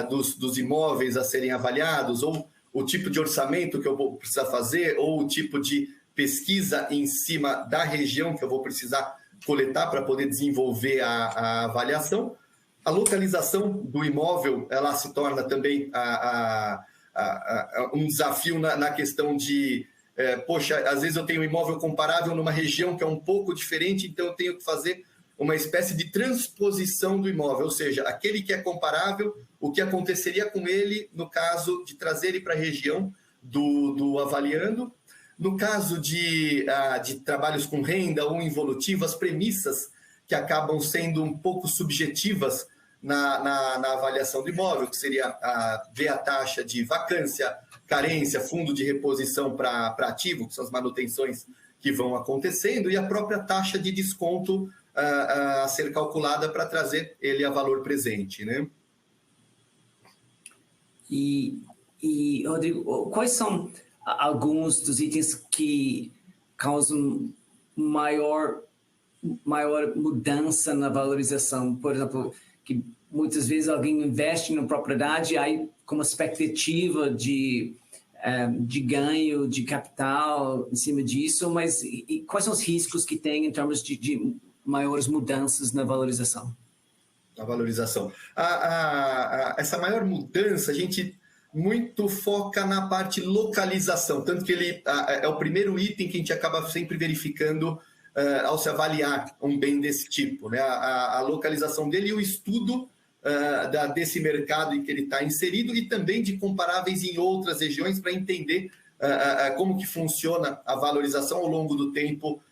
dos imóveis a serem avaliados, ou o tipo de orçamento que eu vou precisar fazer, ou o tipo de pesquisa em cima da região que eu vou precisar coletar para poder desenvolver a avaliação. A localização do imóvel, ela se torna também um desafio na questão de, poxa, às vezes eu tenho um imóvel comparável numa região que é um pouco diferente, então eu tenho que fazer uma espécie de transposição do imóvel, ou seja, aquele que é comparável, o que aconteceria com ele no caso de trazer ele para a região do avaliando. No caso de trabalhos com renda ou involutivo, as premissas que acabam sendo um pouco subjetivas na avaliação do imóvel, que seria ver a taxa de vacância, carência, fundo de reposição para ativo, que são as manutenções que vão acontecendo, e a própria taxa de desconto a ser calculada para trazer ele a valor presente, né? E Rodrigo, quais são alguns dos itens que causam maior mudança na valorização? Por exemplo, que muitas vezes alguém investe na propriedade aí com uma expectativa de ganho de capital em cima disso, mas quais são os riscos que tem em termos de maiores mudanças na valorização? A valorização. Essa maior mudança, a gente muito foca na parte localização, tanto que ele é o primeiro item que a gente acaba sempre verificando ao se avaliar um bem desse tipo, né? A localização dele e o estudo desse mercado em que ele está inserido, e também de comparáveis em outras regiões para entender como que funciona a valorização ao longo do tempo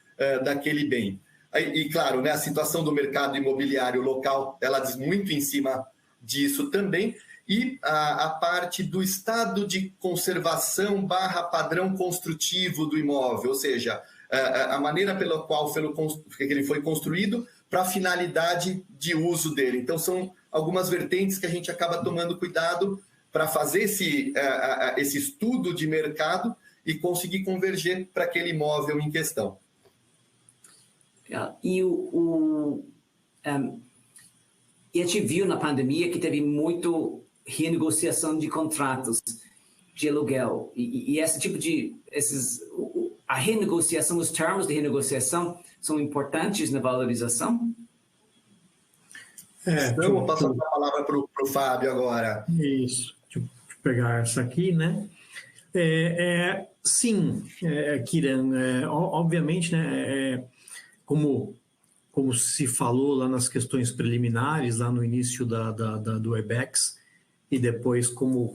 daquele bem. E claro, né, a situação do mercado imobiliário local, ela diz muito em cima disso também, e a parte do estado de conservação / padrão construtivo do imóvel, ou seja, a maneira pela qual ele foi construído para a finalidade de uso dele. Então, são algumas vertentes que a gente acaba tomando cuidado para fazer esse estudo de mercado e conseguir converger para aquele imóvel em questão. E a gente viu na pandemia que teve muito renegociação de contratos de aluguel, e esse tipo a renegociação, os termos de renegociação são importantes na valorização? Eu vou passar a palavra para o Fábio agora. Isso, deixa eu pegar essa aqui, né? Sim, Kiran, obviamente, né, como se falou lá nas questões preliminares, lá no início do Webex, e depois como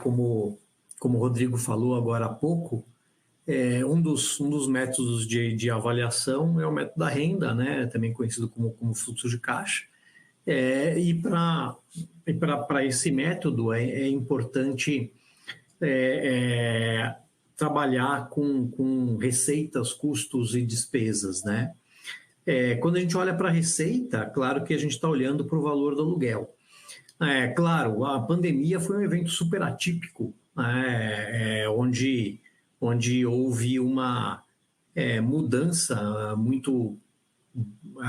o Rodrigo falou agora há pouco, um dos métodos de avaliação é o método da renda, né, também conhecido como fluxo de caixa. E para esse método é importante trabalhar com receitas, custos e despesas, né? Quando a gente olha para a receita, claro que a gente está olhando para o valor do aluguel. Claro, a pandemia foi um evento super atípico, né? Onde houve uma mudança muito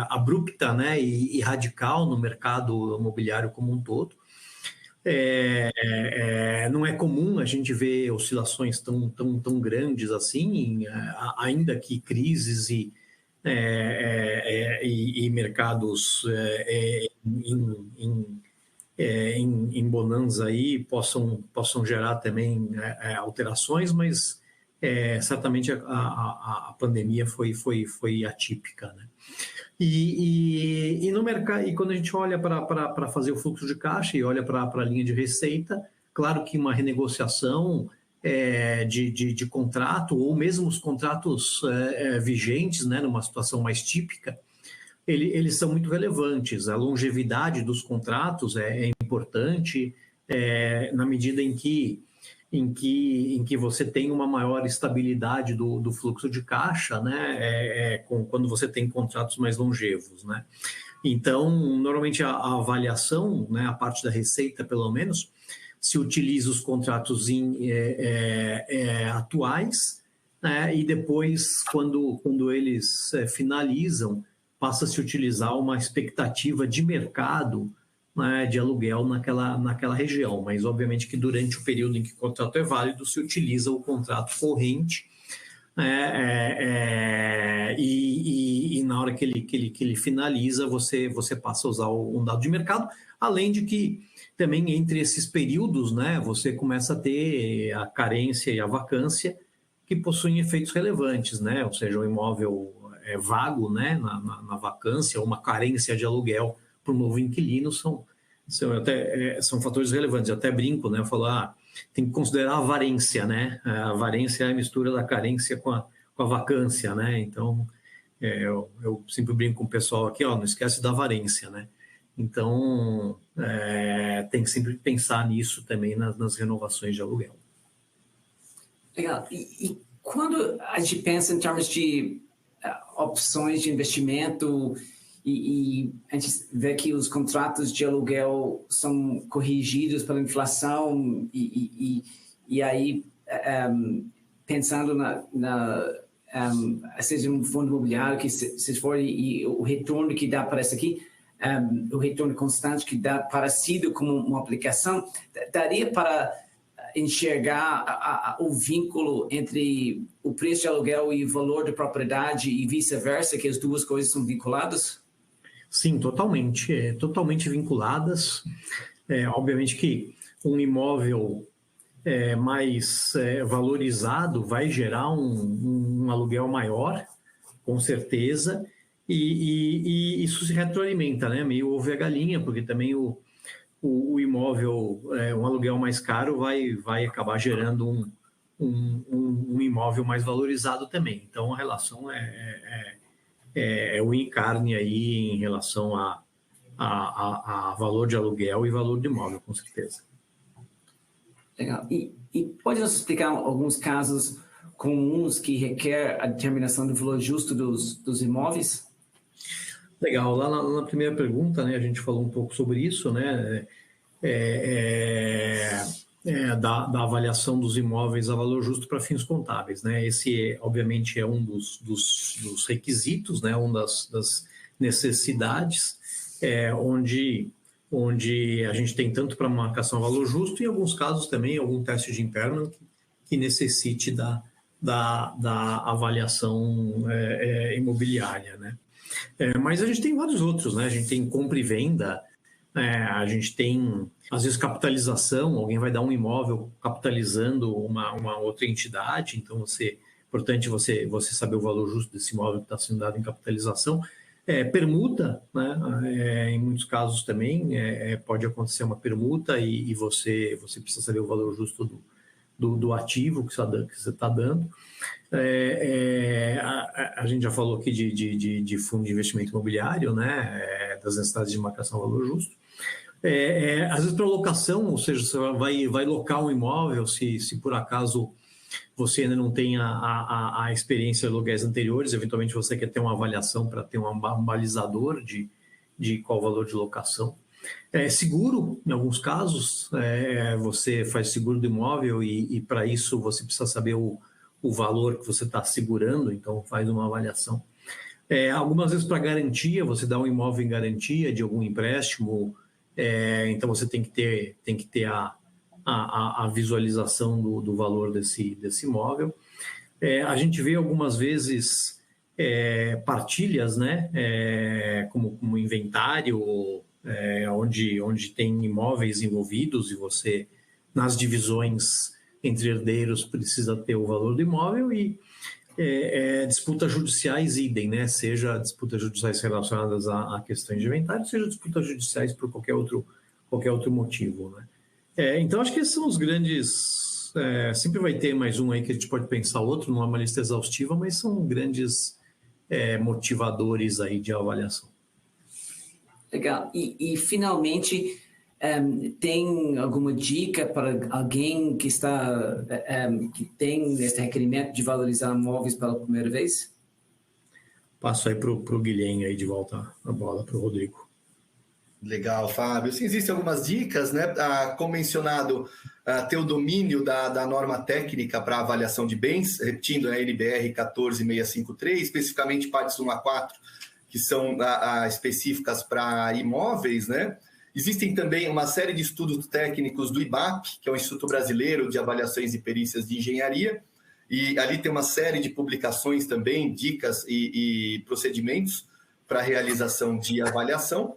abrupta, né, e radical no mercado imobiliário como um todo. Não é comum a gente ver oscilações tão grandes assim, ainda que crises e mercados em bonanza aí possam gerar também alterações, mas certamente a pandemia foi atípica, né? E no mercado, e quando a gente olha para fazer o fluxo de caixa e olha para a linha de receita, claro que uma renegociação de contrato, ou mesmo os contratos vigentes, né, numa situação mais típica, eles são muito relevantes. A longevidade dos contratos é importante, na medida em que você tem uma maior estabilidade do fluxo de caixa, né, quando você tem contratos mais longevos, né? Então, normalmente a avaliação, né, a parte da receita, pelo menos, se utiliza os contratos atuais, né, e depois, quando eles finalizam, passa a se utilizar uma expectativa de mercado, né, de aluguel naquela região, mas obviamente que durante o período em que o contrato é válido, se utiliza o contrato corrente, e na hora que ele finaliza, você passa a usar um dado de mercado, além de que também entre esses períodos, né, você começa a ter a carência e a vacância, que possuem efeitos relevantes, né, ou seja, o imóvel vago, né, na vacância, ou uma carência de aluguel para o novo inquilino são fatores relevantes. Eu até brinco, né? Eu falo, tem que considerar a avarência, né? A avarência é a mistura da carência com a vacância, né? Então, eu sempre brinco com o pessoal aqui, não esquece da avarência, né? Então, tem que sempre pensar nisso também nas renovações de aluguel. Legal. E quando a gente pensa em termos de opções de investimento, e a gente vê que os contratos de aluguel são corrigidos pela inflação, e aí, pensando seja um fundo imobiliário, que se for, e o retorno que dá para isso aqui, o retorno constante que dá parecido com uma aplicação, daria para enxergar o vínculo entre o preço de aluguel e o valor da propriedade e vice-versa, que as duas coisas são vinculadas? Sim, totalmente vinculadas. Obviamente que um imóvel mais valorizado vai gerar um aluguel maior, com certeza, e isso se retroalimenta, né? Meio ovo e a galinha, porque também o imóvel, um aluguel mais caro vai acabar gerando um imóvel mais valorizado também. Então, a relação o encarne aí em relação a valor de aluguel e valor de imóvel, com certeza. Legal. E pode nos explicar alguns casos comuns que requer a determinação do valor justo dos imóveis? Legal. Lá na primeira pergunta, né, a gente falou um pouco sobre isso, né, da avaliação dos imóveis a valor justo para fins contábeis, né? Esse, obviamente, é um dos requisitos, né? Uma das necessidades, onde a gente tem tanto para marcação a valor justo e, em alguns casos, também algum teste de impairment que necessite da avaliação imobiliária, né? Mas a gente tem vários outros, né? A gente tem compra e venda, a gente tem, às vezes, capitalização. Alguém vai dar um imóvel capitalizando uma outra entidade, então é importante você saber o valor justo desse imóvel que está sendo dado em capitalização. Permuta, né? Em muitos casos também pode acontecer uma permuta e você precisa saber o valor justo do ativo que você está dando. A gente já falou aqui de fundo de investimento imobiliário, né? Das necessidades de marcação valor justo. Às vezes para locação, ou seja, você vai locar um imóvel, se por acaso você ainda não tem a experiência de aluguéis anteriores, eventualmente você quer ter uma avaliação para ter um balizador de qual o valor de locação. Seguro, em alguns casos, você faz seguro do imóvel e para isso você precisa saber o valor que você está segurando, então faz uma avaliação. Algumas vezes para garantia, você dá um imóvel em garantia de algum empréstimo, então você tem que ter a visualização do valor desse imóvel. A gente vê algumas vezes partilhas, né? Como inventário, onde tem imóveis envolvidos e você, nas divisões entre herdeiros, precisa ter o valor do imóvel e disputas judiciais idem, né? Seja disputas judiciais relacionadas a questões de inventário, seja disputas judiciais por qualquer outro motivo, né? Então, acho que esses são os grandes... sempre vai ter mais um aí que a gente pode pensar outro, não é uma lista exaustiva, mas são grandes motivadores aí de avaliação. Legal. E finalmente, tem alguma dica para alguém que tem esse requerimento de valorizar imóveis pela primeira vez? Passo aí para o Guilherme aí de volta a bola para o Rodrigo. Legal, Fábio. Sim, existem algumas dicas, né? Como mencionado, ter o domínio da norma técnica para avaliação de bens, repetindo, a NBR 14653, especificamente partes 1 a 4, que são específicas para imóveis, né? Existem também uma série de estudos técnicos do IBAP, que é o Instituto Brasileiro de Avaliações e Perícias de Engenharia, e ali tem uma série de publicações também, dicas e procedimentos para a realização de avaliação.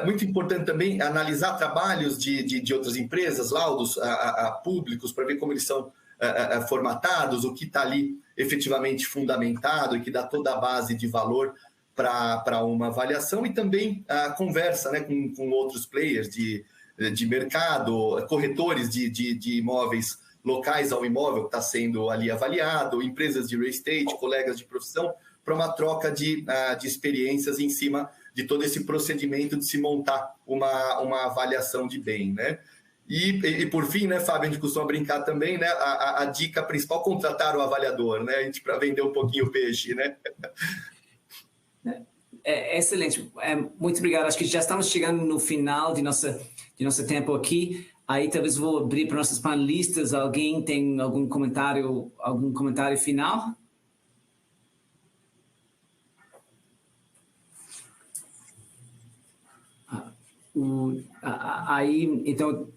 Muito importante também analisar trabalhos de outras empresas, laudos públicos, para ver como eles são formatados, o que está ali efetivamente fundamentado e que dá toda a base de valor para uma avaliação, e também a conversa, né, com outros players de mercado, corretores de imóveis locais ao imóvel que está sendo ali avaliado, empresas de real estate, colegas de profissão, para uma troca de experiências em cima de todo esse procedimento de se montar uma avaliação de bem, né? E por fim, né, Fábio, a gente costuma brincar também, né, a dica principal, contratar o avaliador, né, a gente para vender um pouquinho o peixe, né? Excelente, muito obrigado. Acho que já estamos chegando no final de nosso tempo aqui. Aí talvez vou abrir para nossos panelistas. Alguém tem algum comentário final? Aí, então,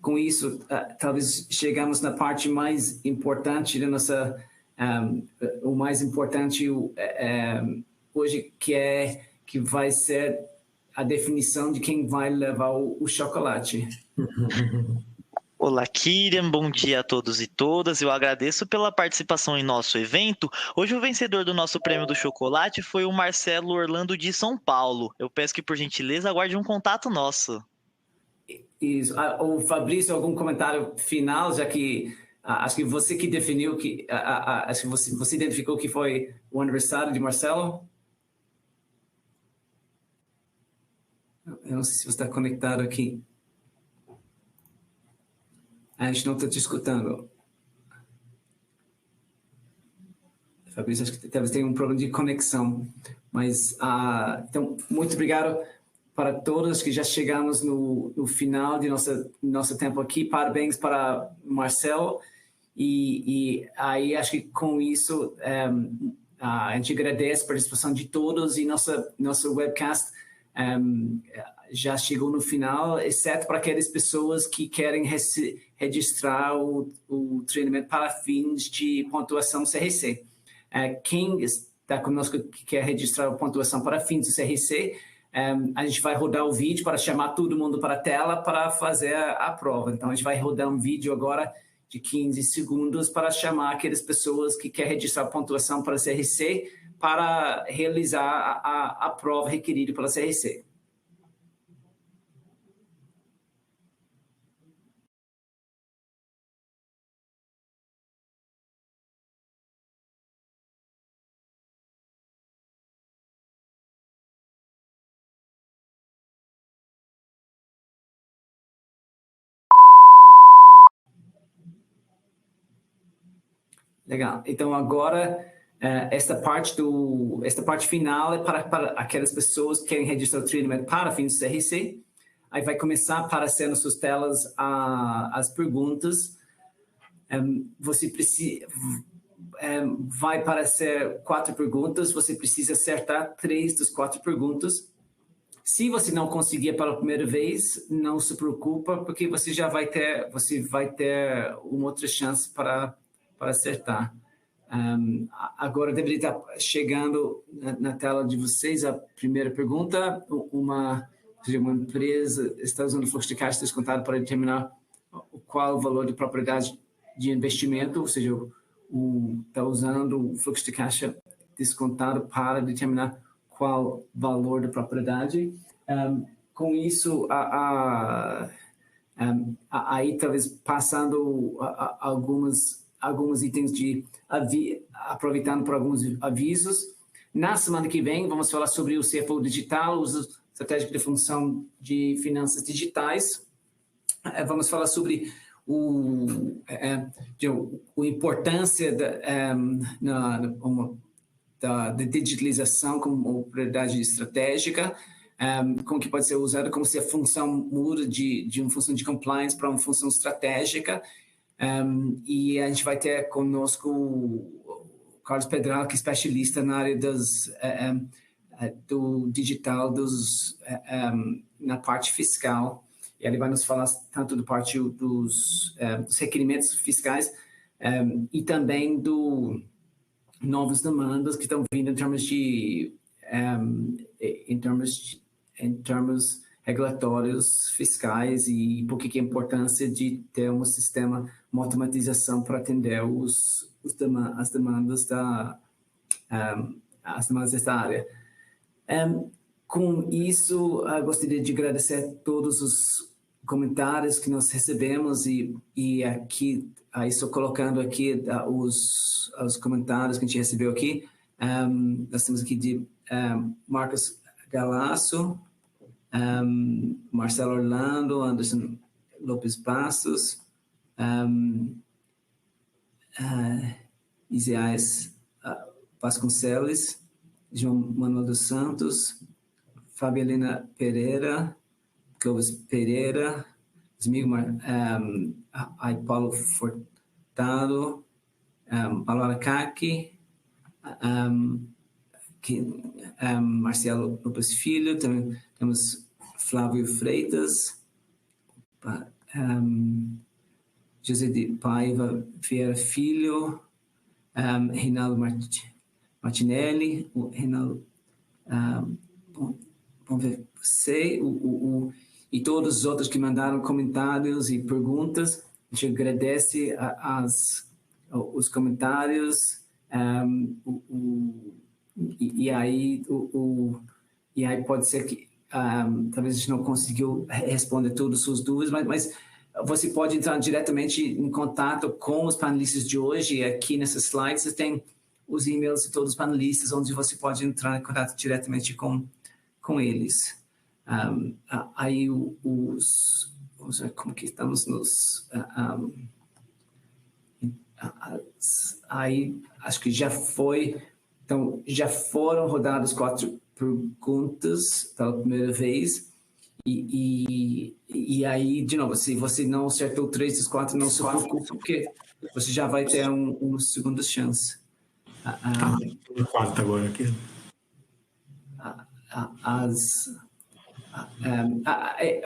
com isso, talvez chegamos na parte mais importante da nossa, o mais importante hoje, que vai ser a definição de quem vai levar o chocolate. Olá, Kyrian, bom dia a todos e todas. Eu agradeço pela participação em nosso evento. Hoje o vencedor do nosso prêmio do chocolate foi o Marcelo Orlando de São Paulo. Eu peço que, por gentileza, aguarde um contato nosso. Isso. O Fabrício, algum comentário final, já que acho que você que definiu, acho que você identificou que foi o aniversário de Marcelo? Eu não sei se você está conectado aqui. A gente não está te escutando. Fabrício, acho que talvez tenha um problema de conexão. Mas, então, muito obrigado para todos que já chegamos no final de nosso tempo aqui. Parabéns para Marcelo. E aí, acho que com isso, a gente agradece a participação de todos e nosso webcast já chegou no final, exceto para aquelas pessoas que querem registrar o treinamento para fins de pontuação CRC. Quem está conosco que quer registrar a pontuação para fins do CRC, a gente vai rodar o vídeo para chamar todo mundo para a tela para fazer a prova. Então, a gente vai rodar um vídeo agora de 15 segundos para chamar aquelas pessoas que querem registrar a pontuação para a CRC para realizar a prova requerida pela CRC. Legal. Então, agora, esta parte final é para aquelas pessoas que querem registrar o treinamento para fins do CRC. Aí vai começar a aparecer nas suas telas as perguntas. Você precisa... vai aparecer 4 perguntas, você precisa acertar 3 das 4 perguntas. Se você não conseguir pela primeira vez, não se preocupa, porque você vai ter uma outra chance para acertar. Agora deveria estar chegando na tela de vocês a primeira pergunta. Uma empresa está usando o fluxo de caixa descontado para determinar qual o valor de propriedade de investimento, ou seja, está usando o fluxo de caixa descontado para determinar qual valor da propriedade. Com isso, aí talvez passando alguns itens aproveitando por alguns avisos. Na semana que vem, vamos falar sobre o CFO digital, uso estratégico de função de finanças digitais. Vamos falar sobre a importância da digitalização como prioridade estratégica, como que pode ser usada, como se a função muda de uma função de compliance para uma função estratégica. E a gente vai ter conosco o Carlos Pedral, que é especialista na área do digital, na parte fiscal. E ele vai nos falar tanto da parte dos requerimentos fiscais e também novas demandas que estão vindo em termos regulatórios fiscais e por que a importância de ter um sistema, uma automatização para atender as demandas dessa área. Com isso, gostaria de agradecer a todos os comentários que nós recebemos e aqui, estou colocando aqui os comentários que a gente recebeu aqui. Nós temos aqui de Marcos Galasso, Marcelo Orlando, Anderson Lopes Bastos, Isaías Vasconcelos, João Manuel dos Santos, Fabiana Pereira, Clóvis Pereira, Paulo Furtado, Paulo Aracaki, Marcelo Lopes Filho, também temos Flávio Freitas, José de Paiva Vieira Filho, Reinaldo Martinelli, o Reinaldo, vamos ver você, e todos os outros que mandaram comentários e perguntas. A gente agradece os comentários, e aí pode ser que talvez a gente não conseguiu responder todas as suas dúvidas, mas você pode entrar diretamente em contato com os panelistas de hoje. Aqui nessas slides você tem os e-mails de todos os panelistas, onde você pode entrar em contato diretamente com eles. Aí vamos ver como que estamos nos... aí acho que já foi... Então, já foram rodadas 4 perguntas pela primeira vez. E aí, de novo, se você não acertou 3 dos 4, não se preocupe, porque você já vai ter uma segunda chance. A quarta agora aqui.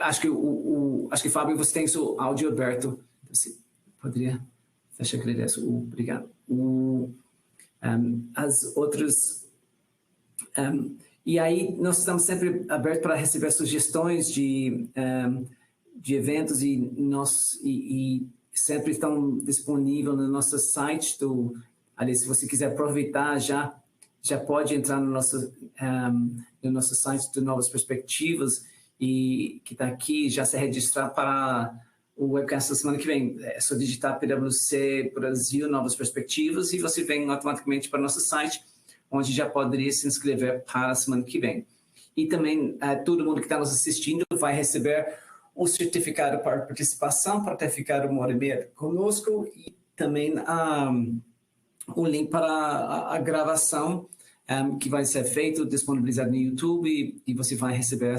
Acho que, Fábio, você tem seu áudio aberto. Você poderia fechar aquele dedo? Obrigado. As outras E aí nós estamos sempre abertos para receber sugestões de eventos e sempre estão disponíveis no nosso site. Ali, se você quiser aproveitar, já pode entrar no nosso site do Novas Perspectivas, e que está aqui, já se registrar para o webcast da semana que vem. É só digitar PwC Brasil Novas Perspectivas e você vem automaticamente para o nosso site, onde já poderia se inscrever para a semana que vem. E também todo mundo que está nos assistindo vai receber o certificado para participação, para ter ficado 1h30 conosco, e também o link para a gravação que vai ser feito, disponibilizado no YouTube, e você vai receber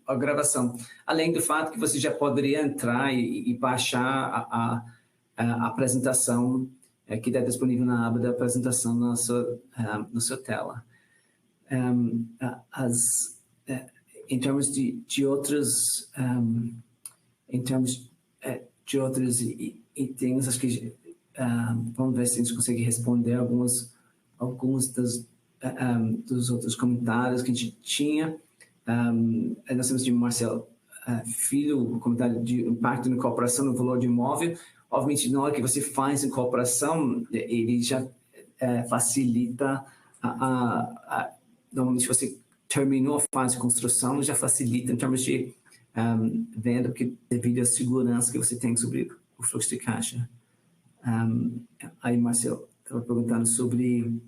a gravação. Além do fato que você já poderia entrar e baixar a apresentação que está disponível na aba da apresentação na sua tela. Em termos de outros itens, acho que vamos ver se a gente consegue responder alguns dos outros comentários que a gente tinha. Nós temos de Marcelo Filho, o comentário de impacto na incorporação no valor de imóvel. Obviamente, na hora que você faz incorporação, ele já facilita normalmente você terminou a fase de construção, já facilita em termos de venda, que devido à segurança que você tem sobre o fluxo de caixa. Aí, Marcelo estava perguntando sobre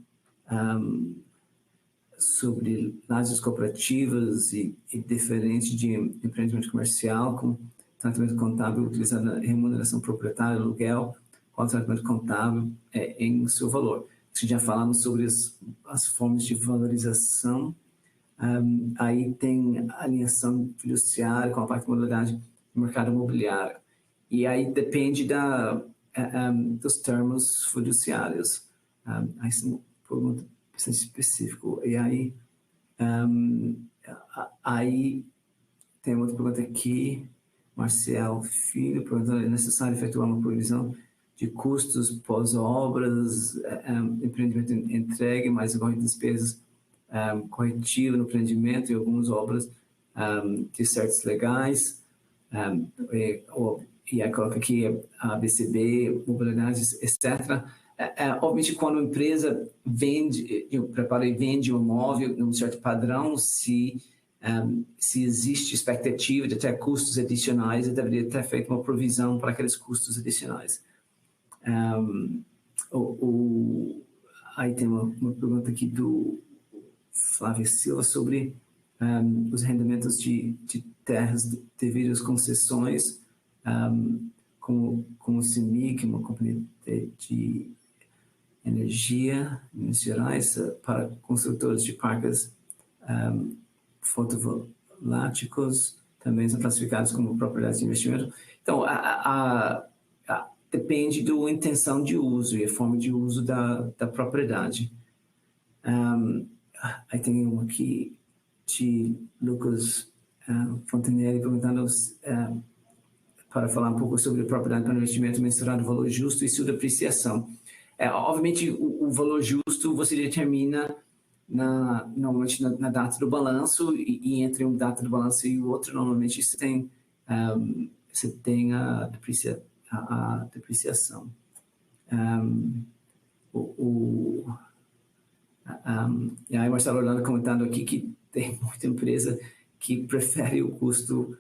lajes cooperativas e diferente de empreendimento comercial, com tratamento contábil utilizando a remuneração proprietária, aluguel, com tratamento contábil em seu valor. Já falamos sobre as formas de valorização. Aí tem alinhação fiduciária com a parte de modalidade do mercado imobiliário. E aí depende dos termos fiduciários. Aí é uma pergunta bastante específica. E aí tem outra pergunta aqui. Marcel Filho perguntando: é necessário efetuar uma previsão de custos pós-obras, empreendimento entregue, mais agora despesas corretivas no empreendimento e algumas obras de certos legais, e aí coloca aqui a BCB, mobilidades, etc. Obviamente, quando a empresa prepara e vende um imóvel num certo padrão, se existe expectativa de ter custos adicionais, eu deveria ter feito uma provisão para aqueles custos adicionais. Aí tem uma pergunta aqui do Flávio Silva sobre os rendimentos de terras devido às concessões, como o CIMIC, uma companhia de energia, Minas Gerais, para construtores de parques fotovoltaicos, também são classificados como propriedades de investimento. Então, depende da intenção de uso e a forma de uso da propriedade. Aí tem um aqui de Lucas Fontenelle perguntando para falar um pouco sobre a propriedade para investimento mensurado valor justo e sua depreciação. Obviamente, o valor justo você determina normalmente na data do balanço, e entre uma data do balanço e o outro, normalmente você tem a depreciação. E aí, Marcelo Orlando comentando aqui que tem muita empresa que prefere o custo,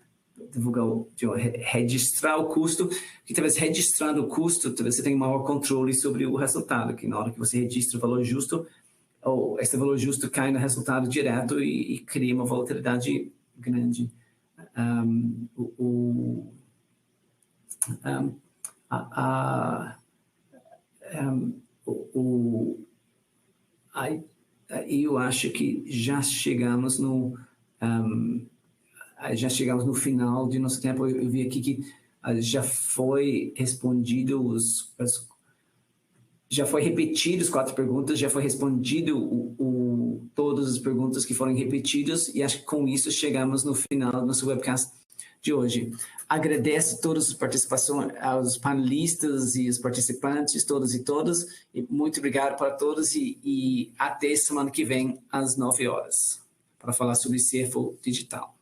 registrar o custo, que talvez registrando o custo, talvez você tenha maior controle sobre o resultado, que na hora que você registra o valor justo, ou esse valor justo cai no resultado direto e cria uma volatilidade grande. Eu acho que já chegamos no final de nosso tempo. Eu vi aqui que já foi respondido já foi repetido as 4 perguntas, já foi respondido todas as perguntas que foram repetidas, e acho que com isso chegamos no final do nosso webcast de hoje. Agradeço a todas as participações, aos panelistas e os participantes, todos e todas, e muito obrigado para todos, e até semana que vem, às 9 horas, para falar sobre CFO digital.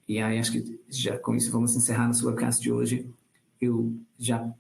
E aí, acho que já com isso vamos encerrar nosso webcast de hoje. Eu já